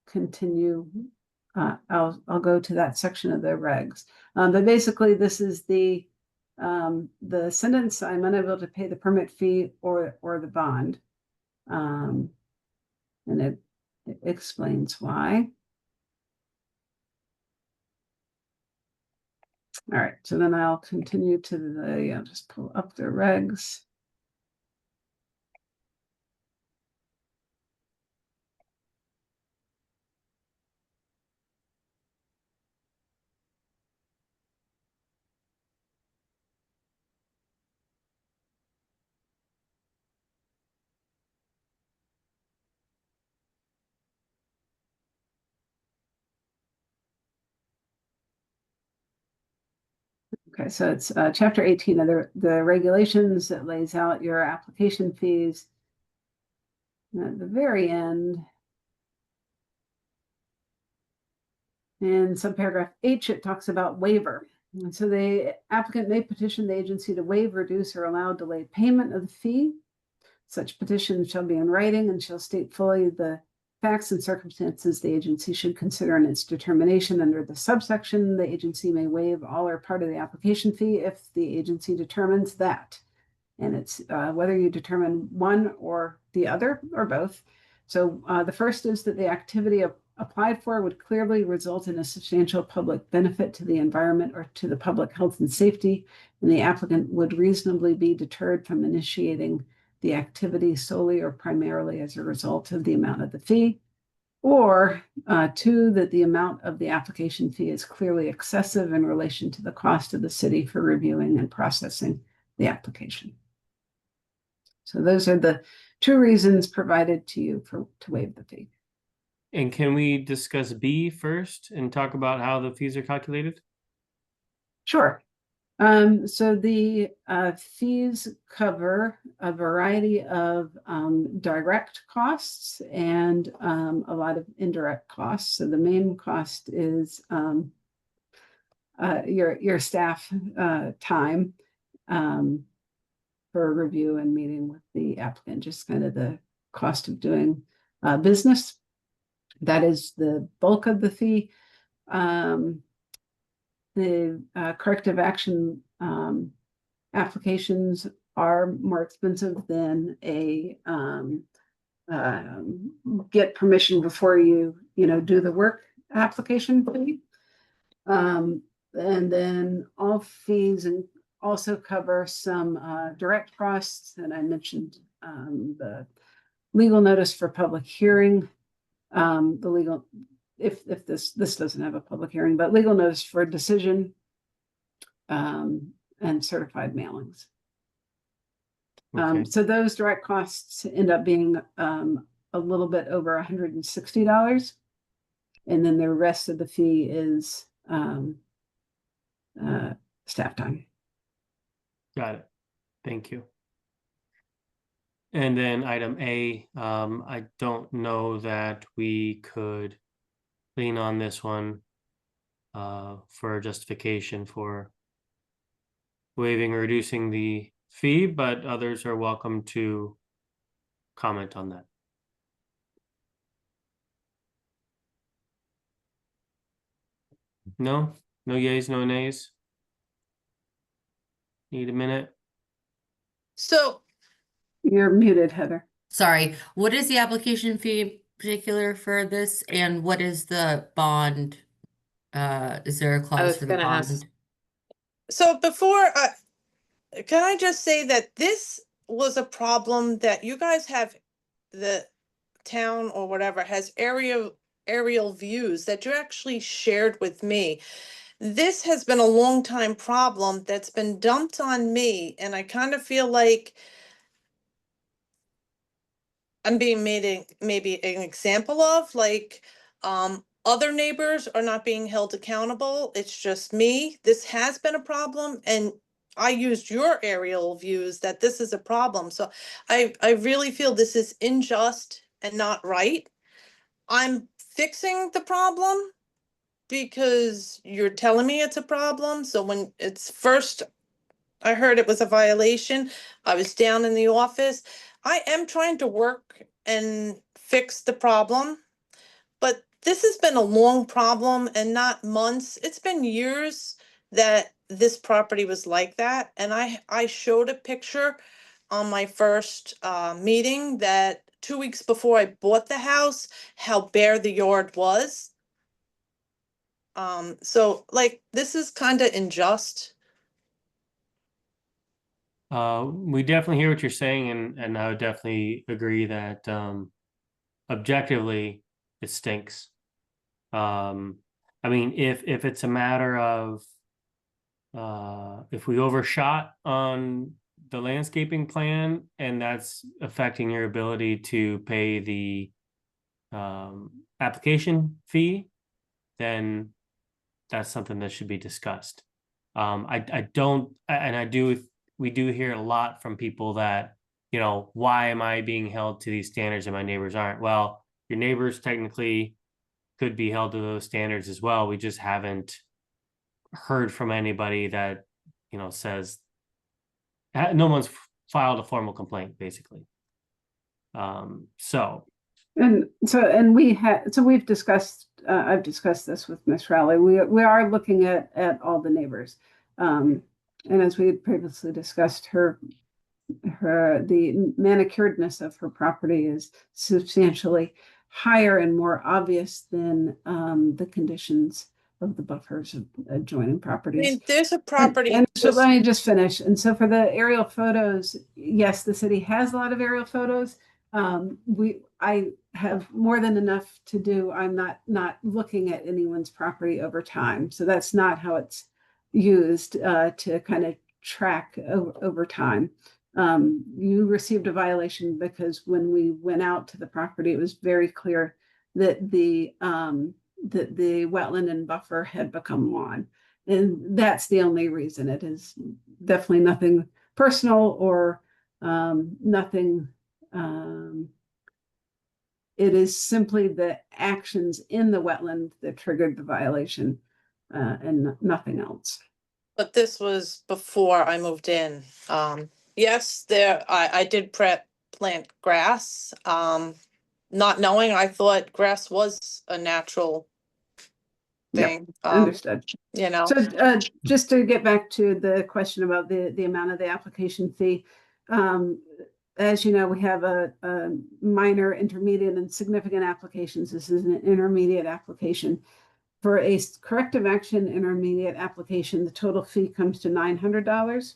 continue. I'll go to that section of the regs. But basically, this is the sentence: I'm unable to pay the permit fee or the bond, and it explains why. All right, so then I'll continue to the. I'll just pull up the regs. Okay, so it's chapter 18 of the regulations that lays out your application fees. And at the very end, in subparagraph H, it talks about waiver. And so the applicant may petition the agency to waive, reduce, or allow delayed payment of the fee. Such petition shall be in writing and shall state fully the facts and circumstances the agency should consider in its determination under the subsection, the agency may waive all or part of the application fee if the agency determines that. And it's whether you determine one or the other or both. So the first is that the activity applied for would clearly result in a substantial public benefit to the environment or to the public health and safety, and the applicant would reasonably be deterred from initiating the activity solely or primarily as a result of the amount of the fee. Or two, that the amount of the application fee is clearly excessive in relation to the cost of the city for reviewing and processing the application. So those are the two reasons provided to you to waive the fee. And can we discuss B first and talk about how the fees are calculated? Sure. So the fees cover a variety of direct costs and a lot of indirect costs. So the main cost is your staff time for review and meeting with the applicant, just kind of the cost of doing business. That is the bulk of the fee. The corrective action applications are more expensive than a get permission before you do the work application fee. And then all fees and also cover some direct costs. And I mentioned the legal notice for public hearing, the legal, if this doesn't have a public hearing, but legal notice for decision and certified mailings. Okay. So those direct costs end up being a little bit over $160. And then the rest of the fee is staff time. Got it. Thank you. And then item A, I don't know that we could lean on this one for justification for waiving or reducing the fee, but others are welcome to comment on that. No? No yays, no nays? Need a minute? So You're muted, Heather. Sorry, what is the application fee in particular for this, and what is the bond? Is there a clause was for the gonna ask. bond? So before, can I just say that this was a problem that you guys have, the town or whatever has aerial views that you actually shared with me. This has been a long time problem that's been dumped on me, and I kind of feel like I'm being made maybe an example of, like, other neighbors are not being held accountable. It's just me. This has been a problem, and I used your aerial views that this is a problem. So I really feel this is unjust and not right. I'm fixing the problem because you're telling me it's a problem. So when it's first, I heard it was a violation, I was down in the office. I am trying to work and fix the problem, but this has been a long problem and not months. It's been years that this property was like that. And I showed a picture on my first meeting that 2 weeks before I bought the house, how bare the yard was. So like, this is kind of unjust. We definitely hear what you're saying, and I would definitely agree that objectively it stinks. I mean, if it's a matter of if we overshot on the landscaping plan and that's affecting your ability to pay the application fee, then that's something that should be discussed. We do hear a lot from people that, why am I being held to these standards and my neighbors aren't? Well, your neighbors technically could be held to those standards as well. We just haven't heard from anybody that, says no one's filed a formal complaint, basically. So And we've discussed, I've discussed this with Miss Rowley. We are looking at all the neighbors. And as we had previously discussed, the manicuredness of her property is substantially higher and more obvious than the conditions of the buffers of adjoining I properties. mean, there's a property. And so just- let me just finish. And so for the aerial photos, yes, the city has a lot of aerial photos. I have more than enough to do. I'm not looking at anyone's property over time. So that's not how it's used to kind of track over time. You received a violation because when we went out to the property, it was very clear that the wetland and buffer had become lawn. And that's the only reason. It is definitely nothing personal or nothing. It is simply the actions in the wetland that triggered the violation and nothing else. But this was before I moved in. Yes, I did plant grass. Not knowing, I thought grass was a natural Yep, thing. Understood. You know, So just to get back to the question about the amount of the application fee, as you know, we have a minor, intermediate, and significant applications. This is an intermediate application. For a corrective action intermediate application, the total fee comes to $900.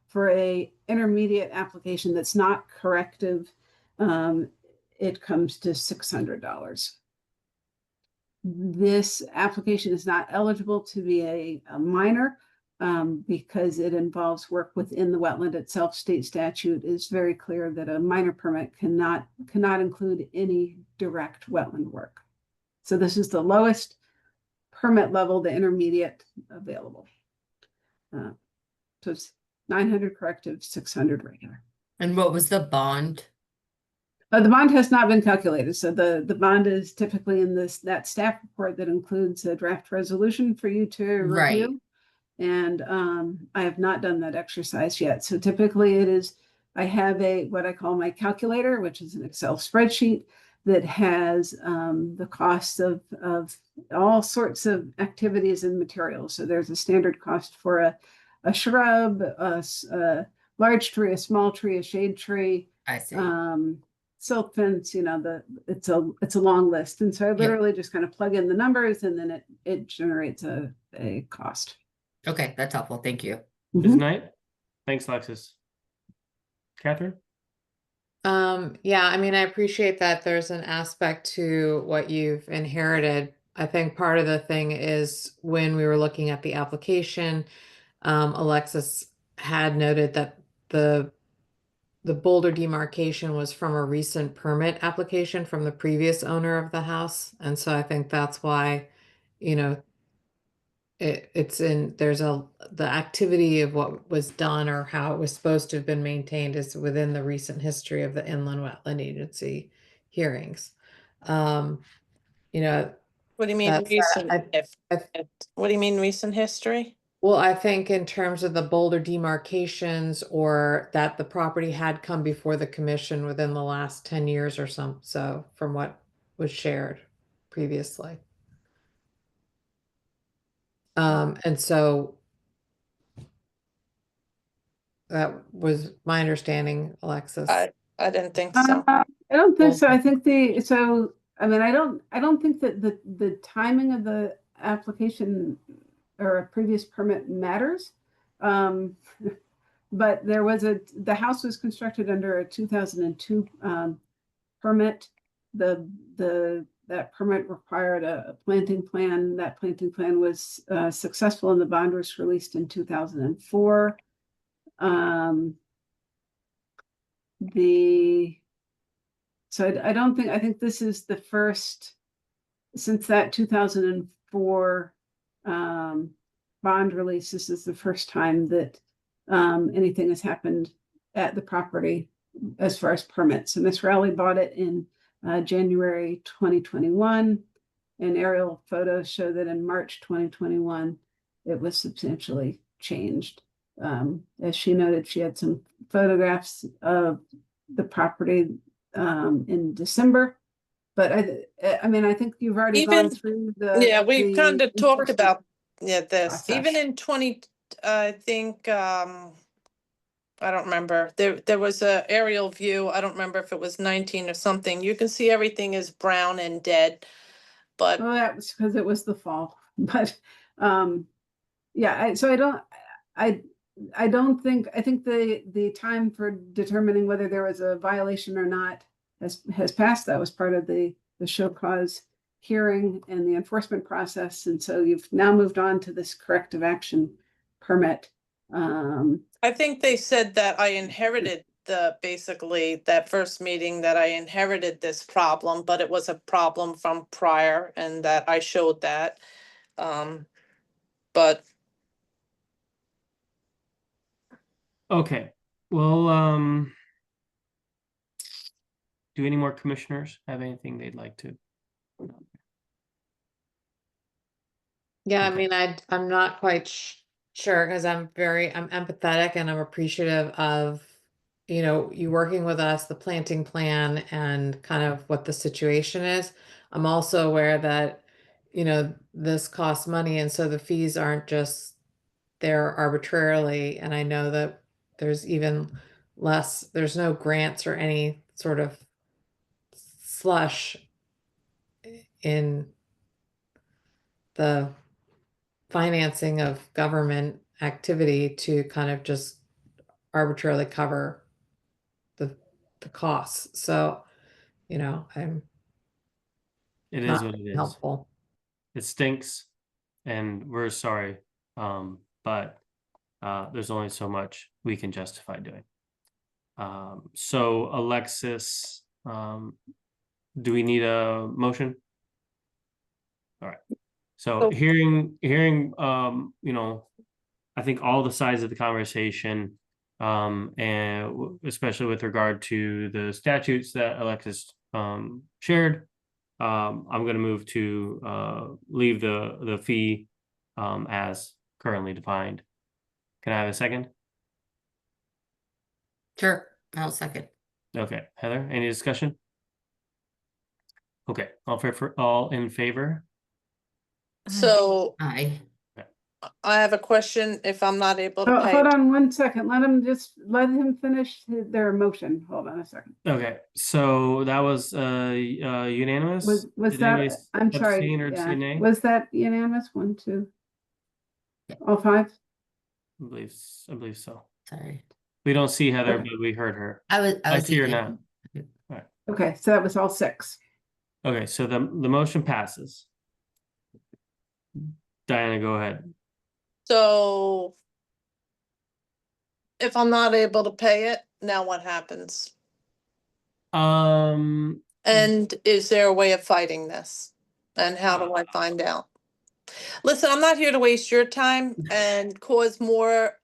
For a intermediate application that's not corrective, it comes to $600. This application is not eligible to be a minor because it involves work within the wetland itself. State statute is very clear that a minor permit cannot include any direct wetland work. So this is the lowest permit level, the intermediate available. So it's 900 corrective, 600 regular. And what was the bond? The bond has not been calculated. So the bond is typically in that staff report that includes a draft resolution for you to Right. review. And I have not done that exercise yet. So typically it is, I have what I call my calculator, which is an Excel spreadsheet that has the costs of all sorts of activities and materials. So there's a standard cost for a shrub, a large tree, a small tree, a shade tree, I see. silk fence, it's a long list. And so I literally just kind of plug in the numbers and then it generates a cost. Okay, that's helpful. Thank you. Ms. Knight? Thanks, Alexis. Catherine? Yeah, I mean, I appreciate that there's an aspect to what you've inherited. I think part of the thing is when we were looking at the application, Alexis had noted that the boulder demarcation was from a recent permit application from the previous owner of the house. And so I think that's why, the activity of what was done or how it was supposed to have been maintained is within the recent history of the Inland Wetland Agency hearings. what do you mean That's- recent? I- What do you mean recent history? Well, I think in terms of the boulder demarcations or that the property had come before the commission within the last 10 years or so from what was shared previously. And so that was my understanding, Alexis. I didn't think so. I don't think so. Well- I think I don't think that the timing of the application or a previous permit matters. But the house was constructed under a 2002 permit. That permit required a planting plan. That planting plan was successful and the bond was released in 2004. I think this is the first, since that 2004 bond release, this is the first time that anything has happened at the property as far as permits. So Miss Rowley bought it in January 2021, and aerial photos show that in March 2021, it was substantially changed. As she noted, she had some photographs of the property in December But I mean, I think you've already Even- gone through the. Yeah, we the kind of talked enforcement. about, this, even process. in 20, I think, I don't remember, there was a aerial view, I don't remember if it was 19 or something, you can see everything is brown and dead. But Well, that was because it was the fall, but, yeah, so I don't think, I think the time for determining whether there was a violation or not has passed. That was part of the show cause hearing and the enforcement process, and so you've now moved on to this corrective action permit. I think they said that I inherited basically that first meeting that I inherited this problem, but it was a problem from prior and that I showed that. But Okay, well, do any more commissioners have anything they'd like to? Yeah, I Okay. mean, I'm not quite sure because I'm empathetic and I'm appreciative of, you working with us, the planting plan and kind of what the situation is. I'm also aware that, this costs money and so the fees aren't just there arbitrarily. And I know that there's even there's no grants or any sort of slush in the financing of government activity to kind of just arbitrarily cover the costs. So, I'm It is not what it is. helpful. It stinks and we're sorry. But there's only so much we can justify doing. So Alexis, do we need a motion? All right. So So- hearing, I think all the sides of the conversation, and especially with regard to the statutes that Alexis shared, I'm going to move to leave the fee as currently defined. Can I have a second? Sure, I'll second. Okay, Heather, any discussion? Okay, all in favor? so Aye. I have a question if I'm not able to Oh, pay. hold on 1 second. Let him finish their motion. Hold on a second. Okay, so that was unanimous? Was Did that, anybody I'm sorry, abstain or yeah, say nay? was that unanimous? 1, 2? Yeah. All 5? I believe so. Sorry. We don't see Heather, Okay. but we heard her. I I was see her eating. now. Okay, so that was all 6. Okay, so the motion passes. Diana, go ahead. So if I'm not able to pay it, now what happens? And is there a way of fighting this? And how do I find out? Listen, I'm not here to waste your time and cause more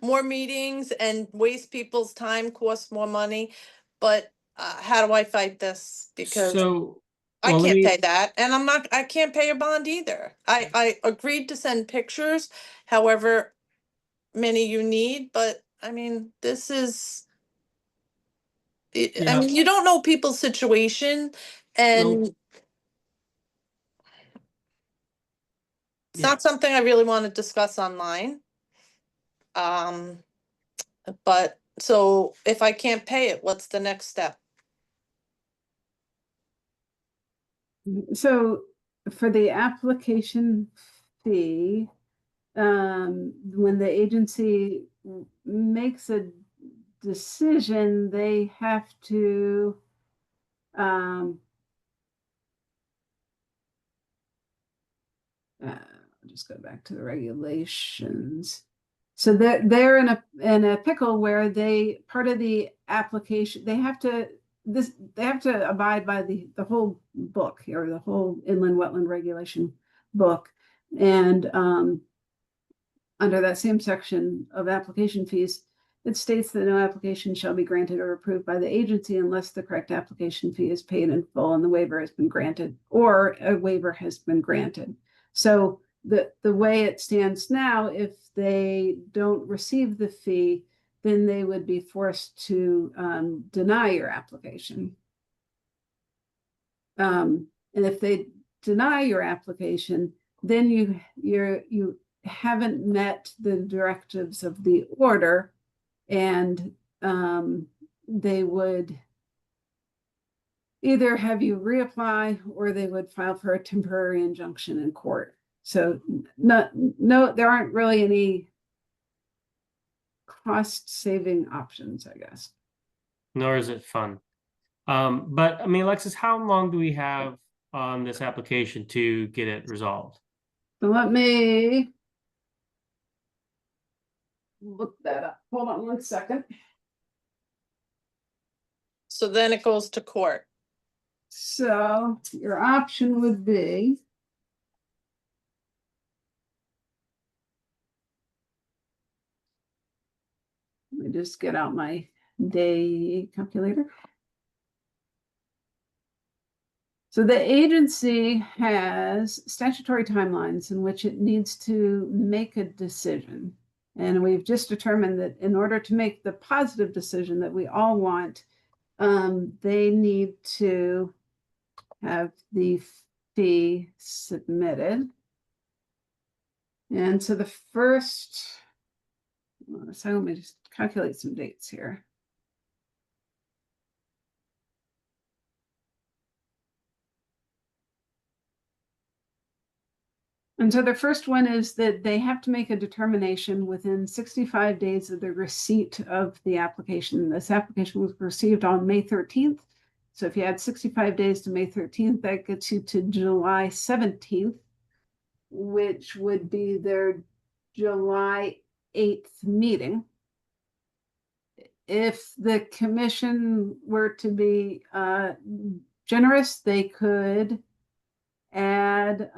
more meetings and waste people's time, cost more money. But how do I fight this? Because So, I well, let can't me- pay that, and I can't pay a bond either. I agreed to send pictures, however many you need, but I mean, this is. I Yeah. mean, you don't know people's situation, and it's Yeah. not something I really want to discuss online. But so if I can't pay it, what's the next step? So for the application fee, when the agency makes a decision, they have to I'll just go back to the regulations. So they're in a pickle where part of the application, they have to abide by the whole book or the whole inland wetland regulation book. And under that same section of application fees, it states that no application shall be granted or approved by the agency unless the correct application fee is paid in full and the waiver has been granted or a waiver has been granted. So the way it stands now, if they don't receive the fee, then they would be forced to deny your application. And if they deny your application, then you haven't met the directives of the order, and they would either have you reapply or they would file for a temporary injunction in court. So no, there aren't really any cost-saving options, I guess. Nor is it fun. But I mean, Alexis, how long do we have on this application to get it resolved? So let me look that up. Hold on one second. So then it goes to court. So your option would be let me just get out my day calculator. So the agency has statutory timelines in which it needs to make a decision. And we've just determined that in order to make the positive decision that we all want, they need to have the fee submitted. And so the first, so let me just calculate some dates here. And so the first one is that they have to make a determination within 65 days of the receipt of the application. This application was received on May 13th. So if you add 65 days to May 13th, that gets you to July 17th, which would be their July 8th meeting. If the commission were to be generous, they could add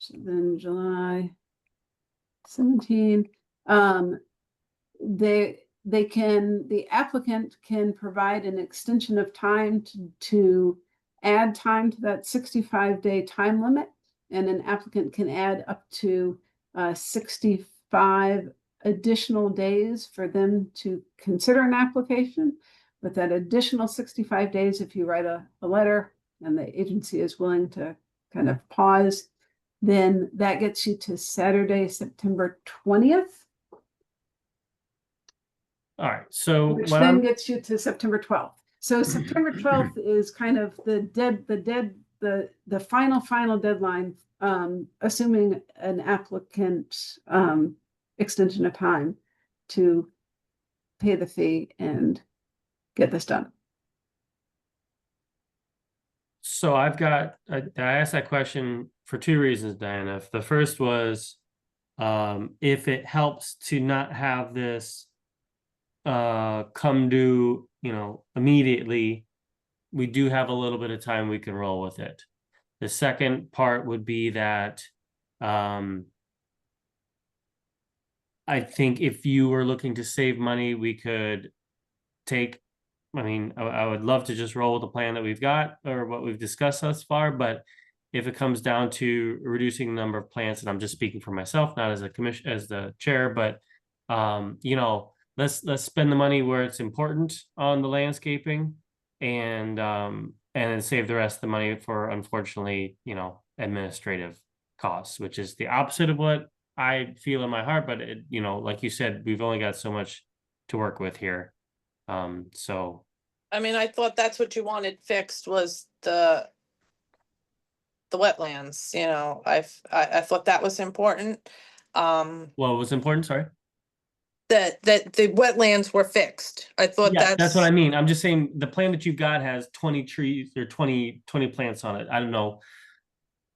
so then July 17, the applicant can provide an extension of time to add time to that 65-day time limit, and an applicant can add up to 65 additional days for them to consider an application. With that additional 65 days, if you write a letter and the agency is willing to kind of pause, then that gets you to Saturday, September 20th. All right, so Which what then I'm, gets you to September 12th. So September 12th is kind of the final deadline, assuming an applicant extension of time to pay the fee and get this done. so I've got, I asked that question for two reasons, Diana. The first was, if it helps to not have this come due, immediately, we do have a little bit of time we can roll with it. The second part would be that I think if you were looking to save money, we could take, I would love to just roll with the plan that we've got or what we've discussed thus far, but if it comes down to reducing the number of plants, and I'm just speaking for myself, not as a commission, as the chair, but let's spend the money where it's important on the landscaping, and then save the rest of the money for, unfortunately, administrative costs, which is the opposite of what I feel in my heart. But it, like you said, we've only got so much to work with here. So I mean, I thought that's what you wanted fixed was the wetlands, I thought that was important. what was important, sorry? That the wetlands were fixed. I thought Yeah, that's what I mean. I'm just saying the plan that you've got has 20 trees or 20 plants on it. I don't know.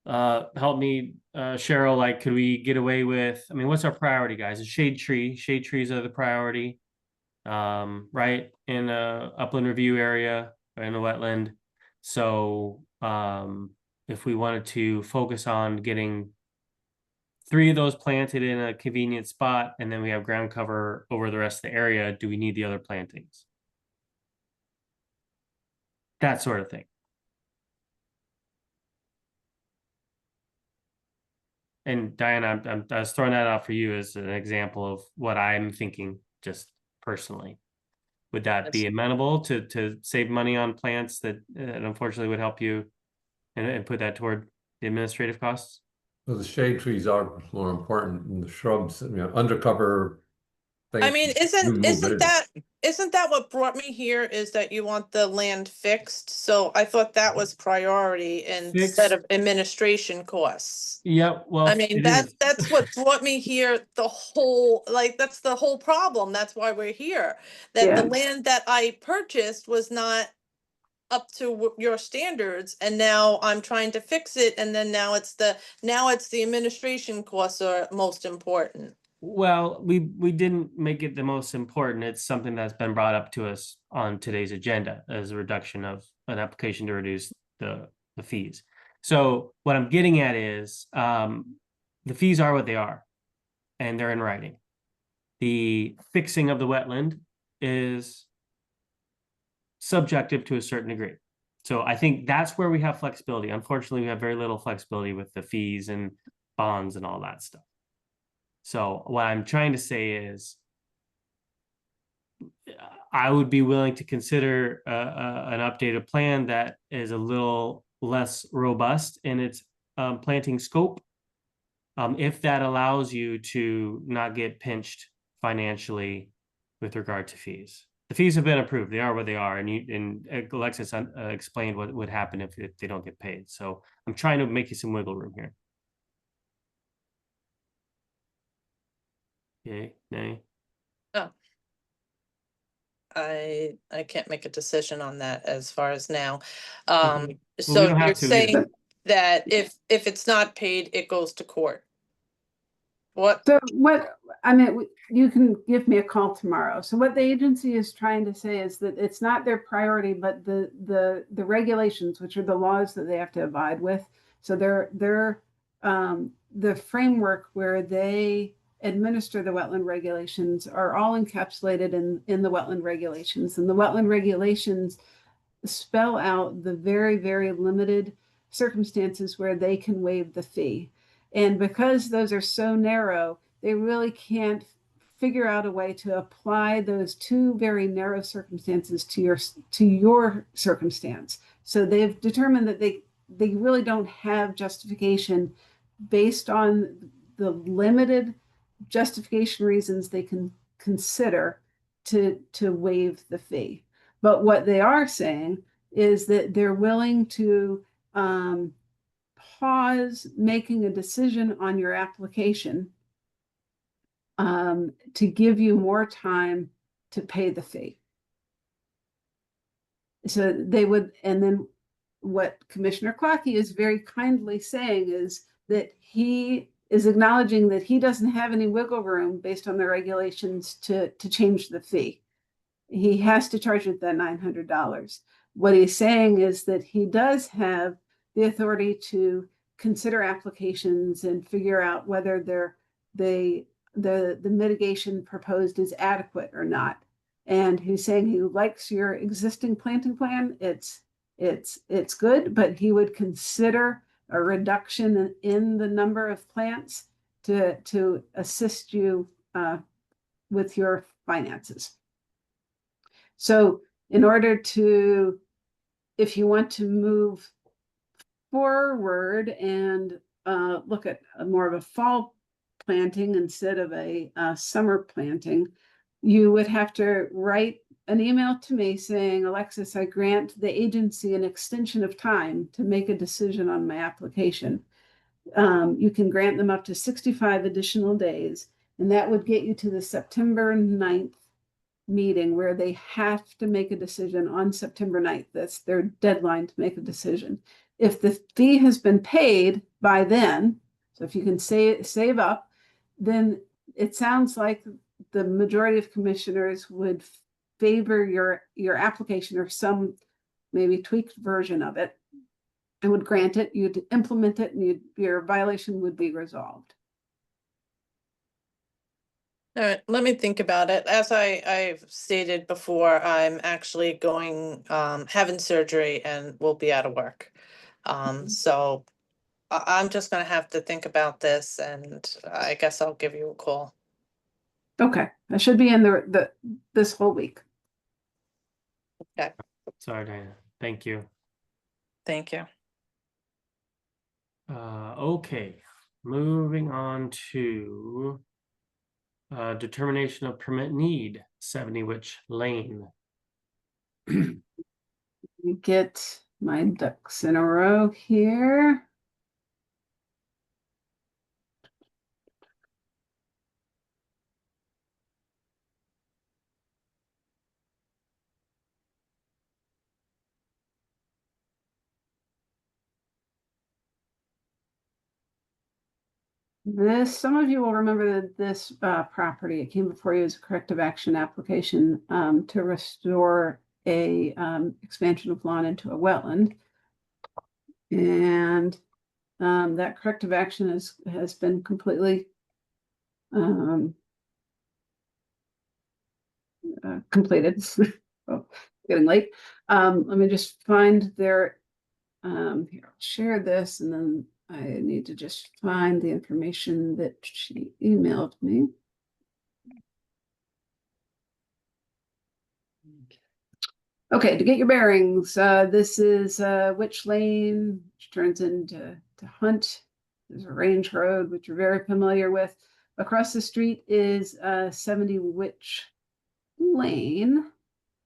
Help me, Cheryl, like, could we get away with, what's our priority, guys? A shade trees are the priority. Right, in a upland review area or in a wetland. So if we wanted to focus on getting 3 of those planted in a convenient spot, and then we have ground cover over the rest of the area, do we need the other plantings? That sort of thing. And Diana, I was throwing that out for you as an example of what I'm thinking, just personally. Would that be amenable to save money on plants that unfortunately would help you and put that toward the administrative costs? Well, the shade trees are more important than the shrubs, undercover I things. mean, you move in. isn't that what brought me here, is that you want the land fixed? So I thought that was priority instead Fixed. of administration costs. Yeah, well, I mean, it is. that's what brought me here, that's the whole problem. That's why we're here. That the Yeah. land that I purchased was not up to your standards, and now I'm trying to fix it, and then now it's the administration costs are most important. Well, we didn't make it the most important. It's something that's been brought up to us on today's agenda as a reduction of an application to reduce the fees. So what I'm getting at is the fees are what they are, and they're in writing. The fixing of the wetland is subjective to a certain degree. So I think that's where we have flexibility. Unfortunately, we have very little flexibility with the fees and bonds and all that stuff. So what I'm trying to say is I would be willing to consider an updated plan that is a little less robust in its planting scope, if that allows you to not get pinched financially with regard to fees. The fees have been approved. They are what they are, and Alexis explained what would happen if they don't get paid. So I'm trying to make you some wiggle room here. Yay, nay? Oh. I can't make a decision on that as far as now. Well, we So don't have you're to saying either. that if it's not paid, it goes to court? What? So what, I mean, you can give me a call tomorrow. So what the agency is trying to say is that it's not their priority, but the regulations, which are the laws that they have to abide with. So they're the framework where they administer the wetland regulations are all encapsulated in the wetland regulations. And the wetland regulations spell out the very, very limited circumstances where they can waive the fee. And because those are so narrow, they really can't figure out a way to apply those two very narrow circumstances to your circumstance. So they've determined that they really don't have justification based on the limited justification reasons they can consider to waive the fee. But what they are saying is that they're willing to pause making a decision on your application to give you more time to pay the fee. So they would, and then what Commissioner Clockey is very kindly saying is that he is acknowledging that he doesn't have any wiggle room based on the regulations to change the fee. He has to charge it that $900. What he's saying is that he does have the authority to consider applications and figure out whether the mitigation proposed is adequate or not. And he's saying he likes your existing planting plan. It's good, but he would consider a reduction in the number of plants to assist you with your finances. So in order to, if you want to move forward and look at more of a fall planting instead of a summer planting, you would have to write an email to me saying, Alexis, I grant the agency an extension of time to make a decision on my application. You can grant them up to 65 additional days, and that would get you to the September 9th meeting where they have to make a decision on September 9th. That's their deadline to make a decision. If the fee has been paid by then, so if you can save up, then it sounds like the majority of commissioners would favor your application or some maybe tweaked version of it and would grant it, you'd implement it, and your violation would be resolved. All right, let me think about it. As I've stated before, I'm actually going, having surgery and will be out of work. So I'm just gonna have to think about this, and I guess I'll give you a call. Okay, I should be in this whole week. Sorry, Diana. Thank you. Thank you. Okay, moving on to determination of permit need, 70 Witch Lane. Get my ducks in a row here. Some of you will remember that this property, it came before you as a corrective action application to restore a expansion of lawn into a wetland. And that corrective action has been completely completed. Oh, getting late. Let me just find their here, I'll share this, and then I need to just find the information that she emailed me. Okay, to get your bearings, this is Witch Lane, which turns into Hunt. There's a range road, which you're very familiar with. Across the street is 70 Witch Lane.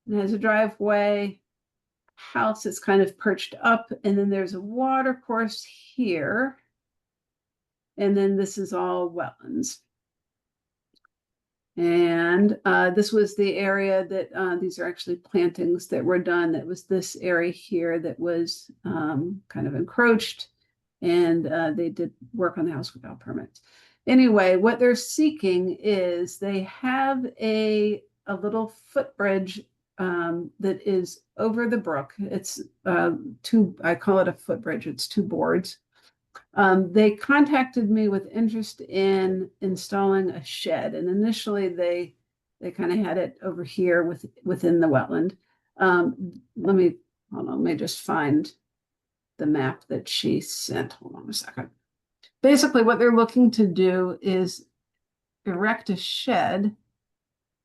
It has a driveway, house that's kind of perched up, and then there's a water course here. And then this is all wetlands. And this was the area that these are actually plantings that were done. That was this area here that was kind of encroached, and they did work on the house without permits. Anyway, what they're seeking is they have a little footbridge that is over the brook. It's I call it a footbridge. It's 2 boards. They contacted me with interest in installing a shed, and initially they kind of had it over here within the wetland. Let me just find the map that she sent. Hold on a second. Basically, what they're looking to do is erect a shed.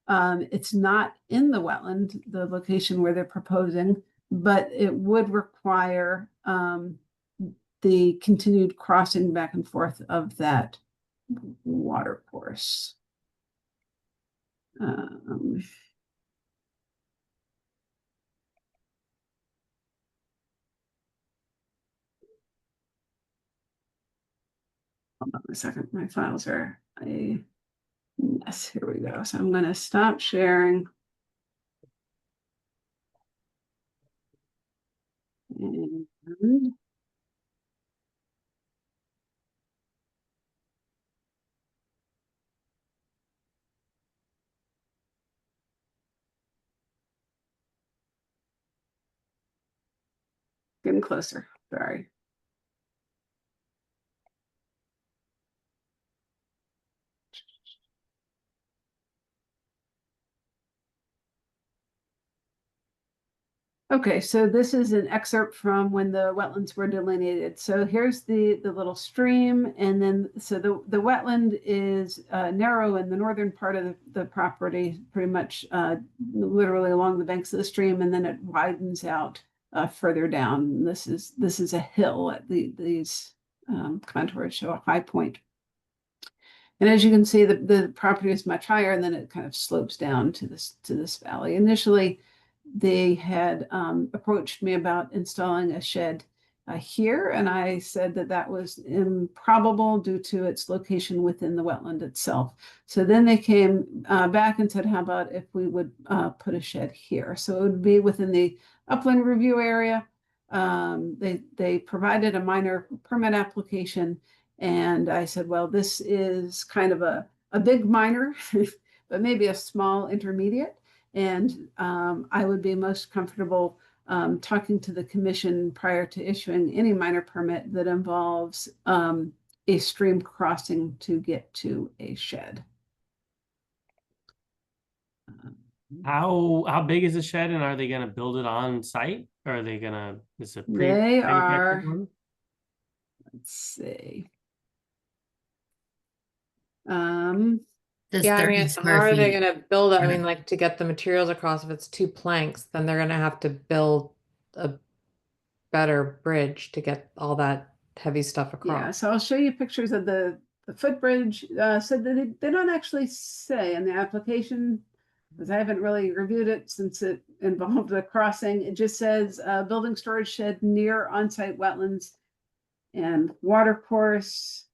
It's not in the wetland, the location where they're proposing, but it would require the continued crossing back and forth of that water course. Hold on a second, my files are a mess. Here we go. So I'm going to stop sharing. And getting closer. Sorry. Okay, so this is an excerpt from when the wetlands were delineated. So here's the little stream, and then so the wetland is narrow in the northern part of the property, pretty much literally along the banks of the stream, and then it widens out further down. This is a hill at these contours show a high point. And as you can see, the property is much higher, and then it kind of slopes down to this valley. Initially, they had approached me about installing a shed here, and I said that was improbable due to its location within the wetland itself. So then they came back and said, how about if we would put a shed here? So it would be within the upland review area. They provided a minor permit application, and I said, well, this is kind of a big minor, but maybe a small intermediate. And I would be most comfortable talking to the commission prior to issuing any minor permit that involves a stream crossing to get to a shed. How big is the shed, and are they going to build it on site, or are they going to? Is it They are. manufactured one? Let's see. This Yeah, I 30 mean, how square are they feet. gonna build it? I Yeah. mean, like to get the materials across, if it's 2 planks, then they're gonna have to build a better bridge to get all that heavy stuff Yeah, across. so I'll show you pictures of the footbridge. So they don't actually say in the application, because I haven't really reviewed it since it involved the crossing. It just says building storage shed near on-site wetlands and water course.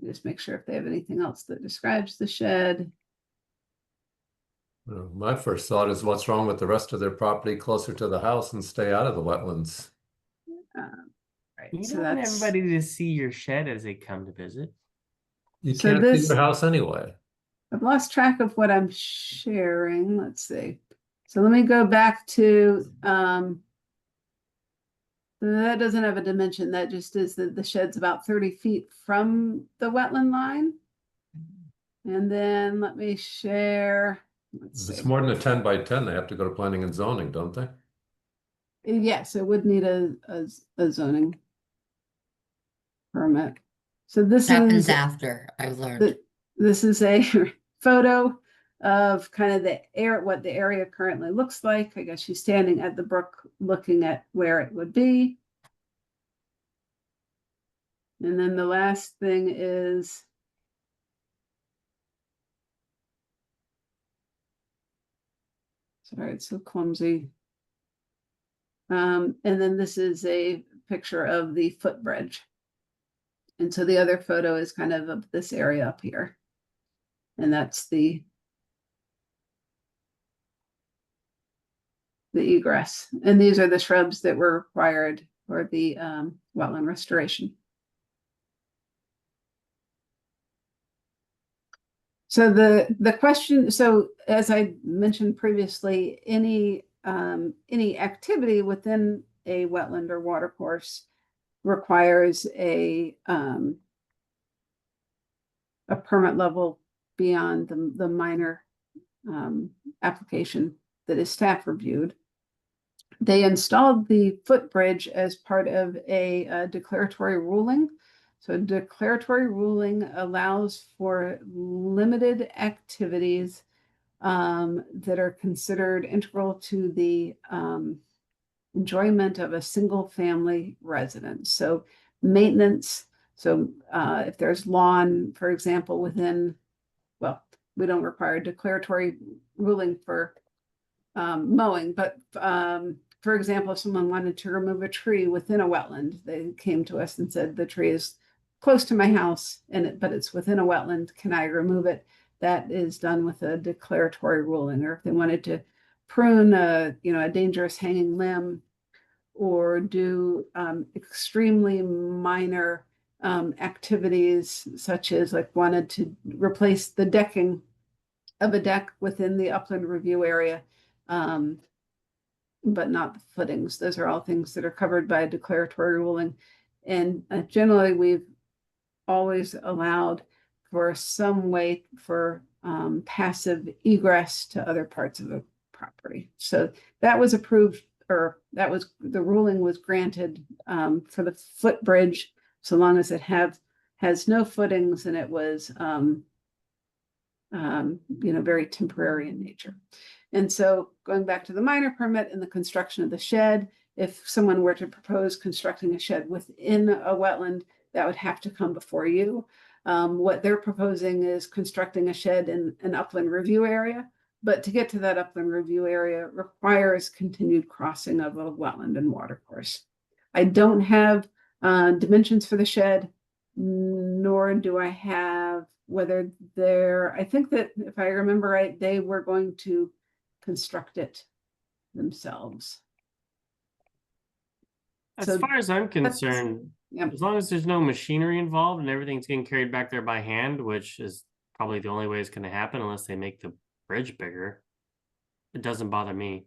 Just make sure if they have anything else that describes the shed. My first thought is what's wrong with the rest of their property closer to the house and stay out of the wetlands? Right, You so don't want that's everybody to see your shed as they come to visit. You So can't see this- your house anyway. I've lost track of what I'm sharing. Let's see. So let me go back to that doesn't have a dimension. That just is that the shed's about 30 feet from the wetland line. And then let me share. Let's If it's see. more than a 10 by 10, they have to go to planning and zoning, don't they? Yes, it would need a zoning permit. So this Happens is after, I've learned. this is a photo of kind of what the area currently looks like. I guess she's standing at the brook looking at where it would be. And then the last thing is sorry, it's so clumsy. And then this is a picture of the footbridge. And so the other photo is kind of this area up here. And that's the egress. And these are the shrubs that were required for the wetland restoration. So the question, so as I mentioned previously, any activity within a wetland or water course requires a permit level beyond the minor application that is staff reviewed. They installed the footbridge as part of a declaratory ruling. So a declaratory ruling allows for limited activities that are considered integral to the enjoyment of a single family residence. So maintenance. So if there's lawn, for example, within, well, we don't require a declaratory ruling for mowing, but for example, if someone wanted to remove a tree within a wetland, they came to us and said the tree is close to my house but it's within a wetland. Can I remove it? That is done with a declaratory ruling. Or if they wanted to prune a dangerous hanging limb or do extremely minor activities, such as like wanted to replace the decking of a deck within the upland review area, but not the footings. Those are all things that are covered by a declaratory ruling. And generally, we've always allowed for some way for passive egress to other parts of the property. So that was approved, or that was the ruling was granted for the footbridge, so long as it has no footings and it was very temporary in nature. And so going back to the minor permit and the construction of the shed, if someone were to propose constructing a shed within a wetland, that would have to come before you. What they're proposing is constructing a shed in an upland review area, but to get to that upland review area requires continued crossing of a wetland and water course. I don't have dimensions for the shed, nor do I have whether I think that if I remember right, they were going to construct it themselves. As So far as I'm concerned, Yep. as long as there's no machinery involved and everything's getting carried back there by hand, which is probably the only way it's going to happen unless they make the bridge bigger, it doesn't bother me.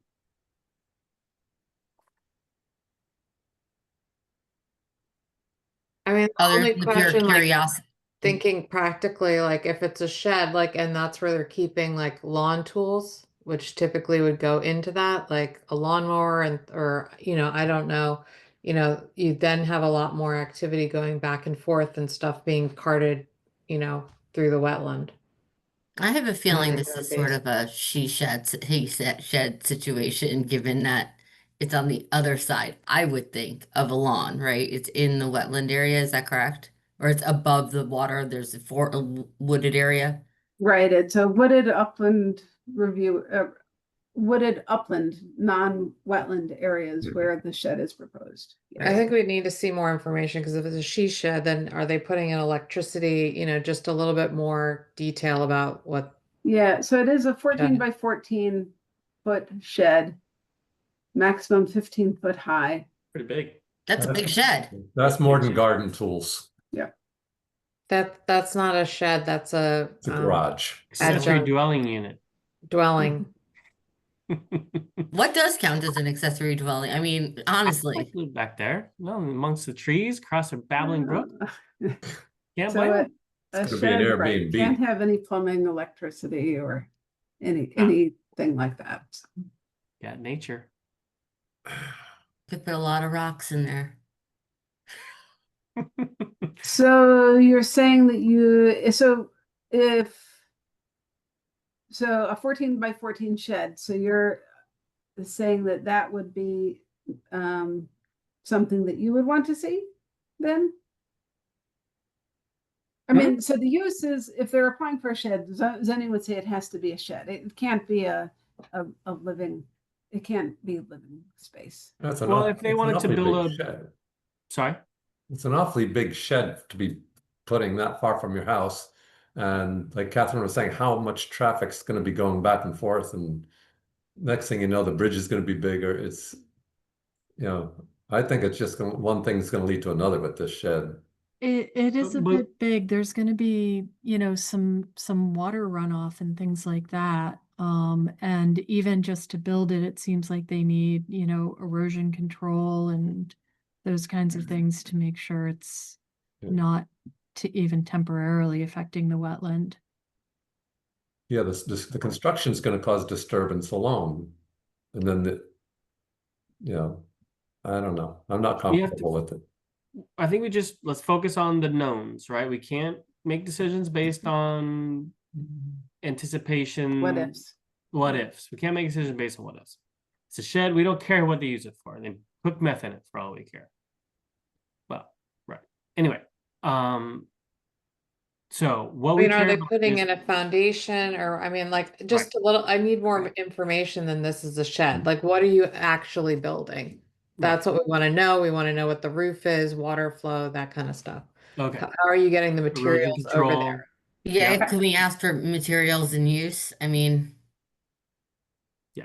I mean, the Other only than the pure question, like curiosity. thinking practically, like if it's a shed, like, and that's where they're keeping like lawn tools, which typically would go into that, like a lawnmower or I don't know, you then have a lot more activity going back and forth and stuff being carted, through the wetland. I have a feeling this regular is sort basis. of a she shed, he said shed situation, given that it's on the other side, I would think, of a lawn, right? It's in the wetland area, is that correct? Or it's above the water, there's a wooded area? Right, it's a wooded upland review, wooded upland, non-wetland areas Mhm. where the shed is proposed. I think we need to see more information because if it's a she shed, then are they putting in electricity, just a little bit more detail about what, Yeah, so it is a 14 Yeah. by 14 foot shed, maximum 15 foot high. Pretty big. That's a big shed. That's more than garden tools. that's not a shed, that's a It's a garage. Accessory Adjunct. dwelling unit. dwelling. What does count as an accessory dwelling? I mean, honestly, Like live back there, no, amongst the trees, across a babbling brook. Can't So blame a, 'em. a It's gonna be an shed, right, Airbnb. can't have any plumbing, electricity, or No. anything like that. Yeah, nature. could put a lot of rocks in there. So you're saying that so a 14 by 14 shed, so you're saying that that would be something that you would want to see then? I mean, so the use is, if they're applying for a shed, zoning would say it has to be a shed. It can't be a living, it can't be living space. That's Well, if they it's an wanted to awfully build big a- shed. Sorry. It's an awfully big shed to be putting that far from your house. And like Catherine was saying, how much traffic's going to be going back and forth, and next thing you know, the bridge is going to be bigger. I think it's just one thing's going to lead to another with this shed. It is a But- bit big. There's gonna be, some water runoff and things like that. And even just to build it, it seems like they need, erosion control and those kinds of things to make sure it's Yeah. not to even temporarily affecting the wetland. Yeah, the construction's going to cause disturbance alone, and then I don't know. I'm not We have to- comfortable with it. I think let's focus on the knowns, right? We can't make decisions based on anticipation. What ifs? What ifs. We can't make decisions based on what ifs. It's a shed. We don't care what they use it for. They put meth in it for all we care. Well, right. Anyway, so what I we mean, are care they about putting is- in a foundation or, I mean, like, just a little, I need more information than this is a shed. Like, what are you actually building? That's what we want to know. We want to know what the roof is, water flow, that kind of stuff. Okay. How are you getting the Erosion materials over control. there? Yeah, Yeah. can we ask for materials and use? I mean,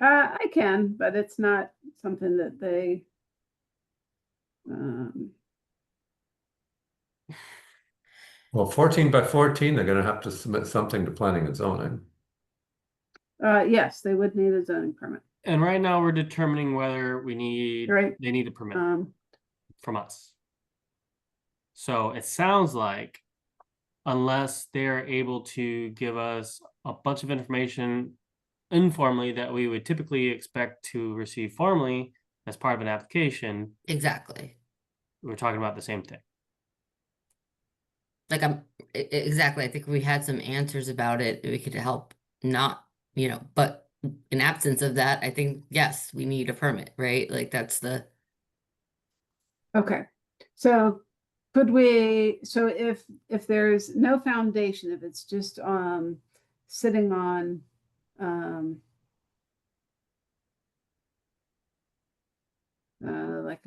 I can, but it's not something that they. Well, 14 by 14, they're going to have to submit something to planning and zoning. Yes, they would need a zoning permit. And right now we're determining whether they need a permit from us. So it sounds like unless they're able to give us a bunch of information informally that we would typically expect to receive formally as part of an application, exactly. we're talking about the same thing. Like exactly. I think we had some answers about it. We could help but in absence of that, I think, yes, we need a permit, right? Like that's the. Okay, so if there's no foundation, if it's just sitting on like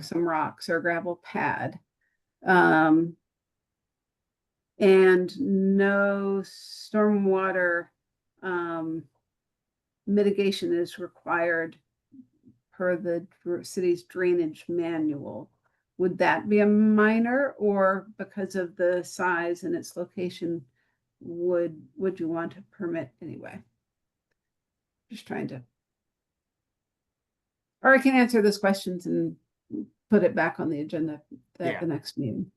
some rocks or gravel pad, and no stormwater mitigation is required per the city's drainage manual, would that be a minor, or because of the size and its location, would you want a permit anyway? Just trying to, or I can answer those questions and put it back on the agenda at the next meeting.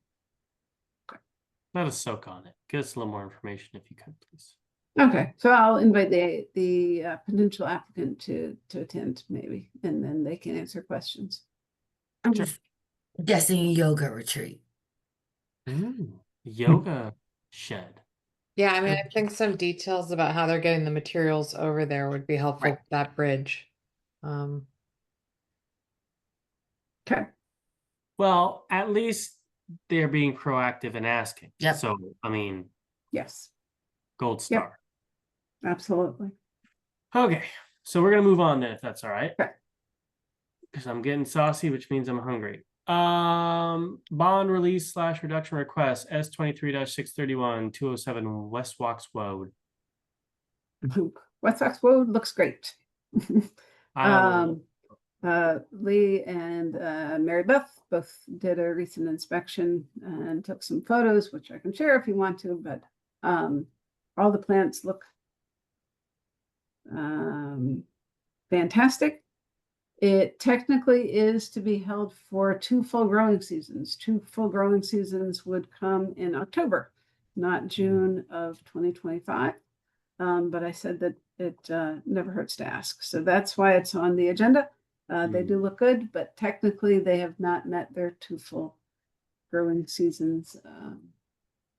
Let us soak on it. Give us a little more information if you could, please. Okay, so I'll invite the potential applicant to attend maybe, and then they can answer questions. I'm just guessing yoga retreat. Yoga shed. Yeah, I mean, I think some details about how they're getting the materials over there would be helpful, Right. that bridge. Okay. Well, at least they're being proactive and asking. Yep. So, I mean, Yes, gold Yep. star. absolutely. Okay, so we're gonna move on then, if that's all right. Okay. Because I'm getting saucy, which means I'm hungry. Bond release / reduction request S23-631 207 West Walks Road. West Sox Road looks great. I will- Lee and Mary Beth both did a recent inspection and took some photos, which I can share if you want to, but all the plants look fantastic. It technically is to be held for 2 full growing seasons. 2 full growing seasons would come in October, not June of 2025. But I said that it never hurts to ask. So that's why it's on the agenda. They do look good, but technically they have not met their 2 full growing seasons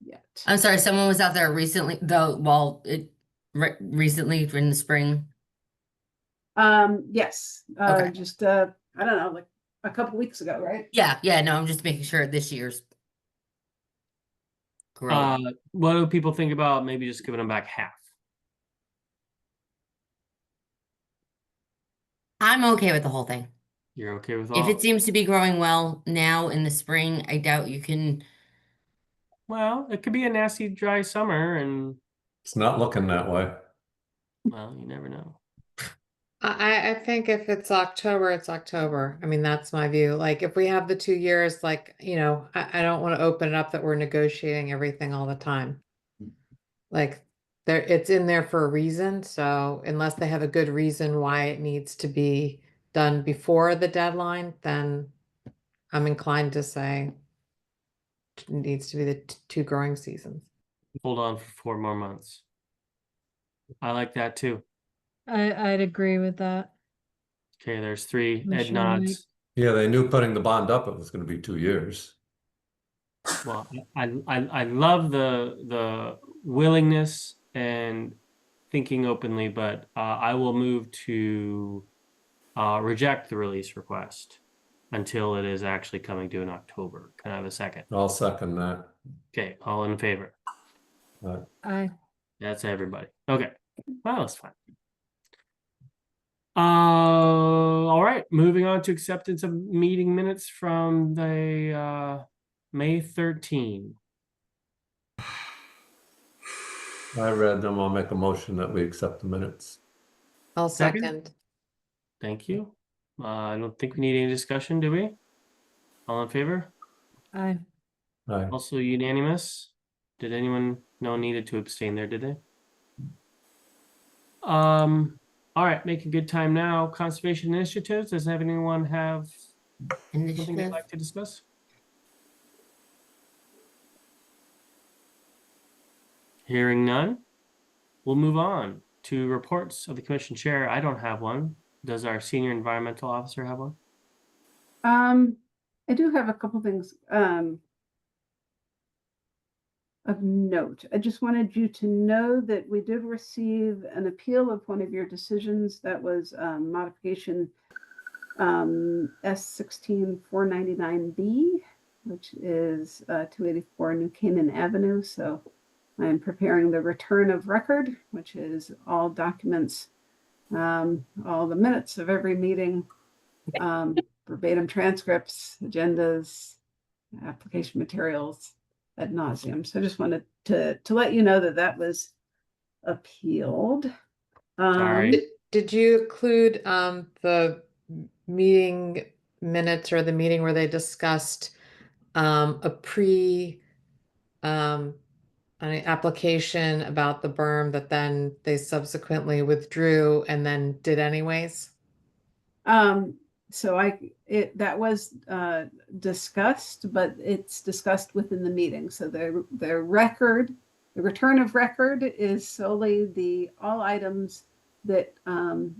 yet. I'm sorry, someone was out there recently, though, well, recently in the spring. Yes, Okay. just I don't know, like a couple weeks ago, right? Yeah, no, I'm just making sure this year's growing. what do people think about maybe just giving them back half? I'm okay with the whole thing. You're okay with all? If it seems to be growing well now in the spring, I doubt you can. Well, it could be a nasty dry summer, and It's not looking that way. well, you never know. I think if it's October, it's October. I mean, that's my view. Like, if we have the 2 years, like, I don't want to open it up that we're negotiating everything all the time. Like, it's in there for a reason. So unless they have a good reason why it needs to be done before the deadline, then I'm inclined to say it needs to be the 2 growing seasons. Hold on for 4 more months. I like that too. I'd agree with that. Okay, there's 3 Ed Commissioner Knight. nods. Yeah, they knew putting the bond up, it was going to be 2 years. Well, I love the willingness and thinking openly, but I will move to reject the release request until it is actually coming due in October. Can I have a second? I'll second that. Okay, all in favor? Aye. That's everybody. Okay, well, that's fine. All right, moving on to acceptance of meeting minutes from the May 13. I read them. I'll make a motion that we accept the minutes. I'll Second? second. Thank you. I don't think we need any discussion, do we? All in favor? Aye. Aye. Also unanimous? Did anyone needed to abstain there, did they? All right, make a good time now. Conservation initiatives. Does anyone have something they'd Initiative. like to discuss? Hearing none, we'll move on to reports of the commission chair. I don't have one. Does our senior environmental officer have one? I do have a couple things of note. I just wanted you to know that we did receive an appeal of one of your decisions. That was modification S16499B, which is 284 New Canaan Avenue. So I'm preparing the return of record, which is all documents, all the minutes of every meeting, verbatim transcripts, agendas, application materials ad nauseum. So I just wanted to let you know that that was appealed. Sorry. Did you include the meeting minutes or the meeting where they discussed an application about the berm that then they subsequently withdrew and then did anyways? So that was discussed, but it's discussed within the meeting. So the return of record is solely all items that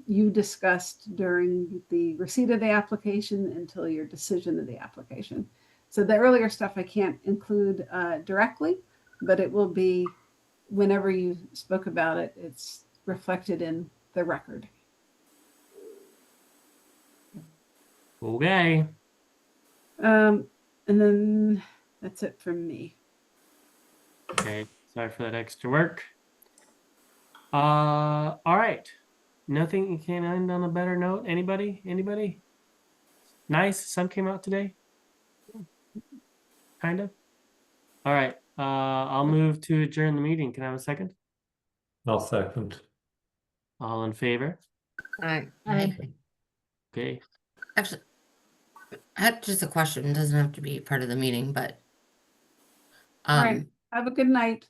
you discussed during the receipt of the application until your decision of the application. So the earlier stuff I can't include directly, but it will be whenever you spoke about it, it's reflected in the record. Okay. And then that's it from me. Okay, sorry for that extra work. All right. Nothing, you can end on a better note. Anybody? Anybody? Nice. Sun came out today. Kind of. All right. I'll move to adjourn the meeting. Can I have a second? I'll second. All in favor? Aye. Okay. Actually, I had just a question. It doesn't have to be part of the meeting, but All right. Have a good night.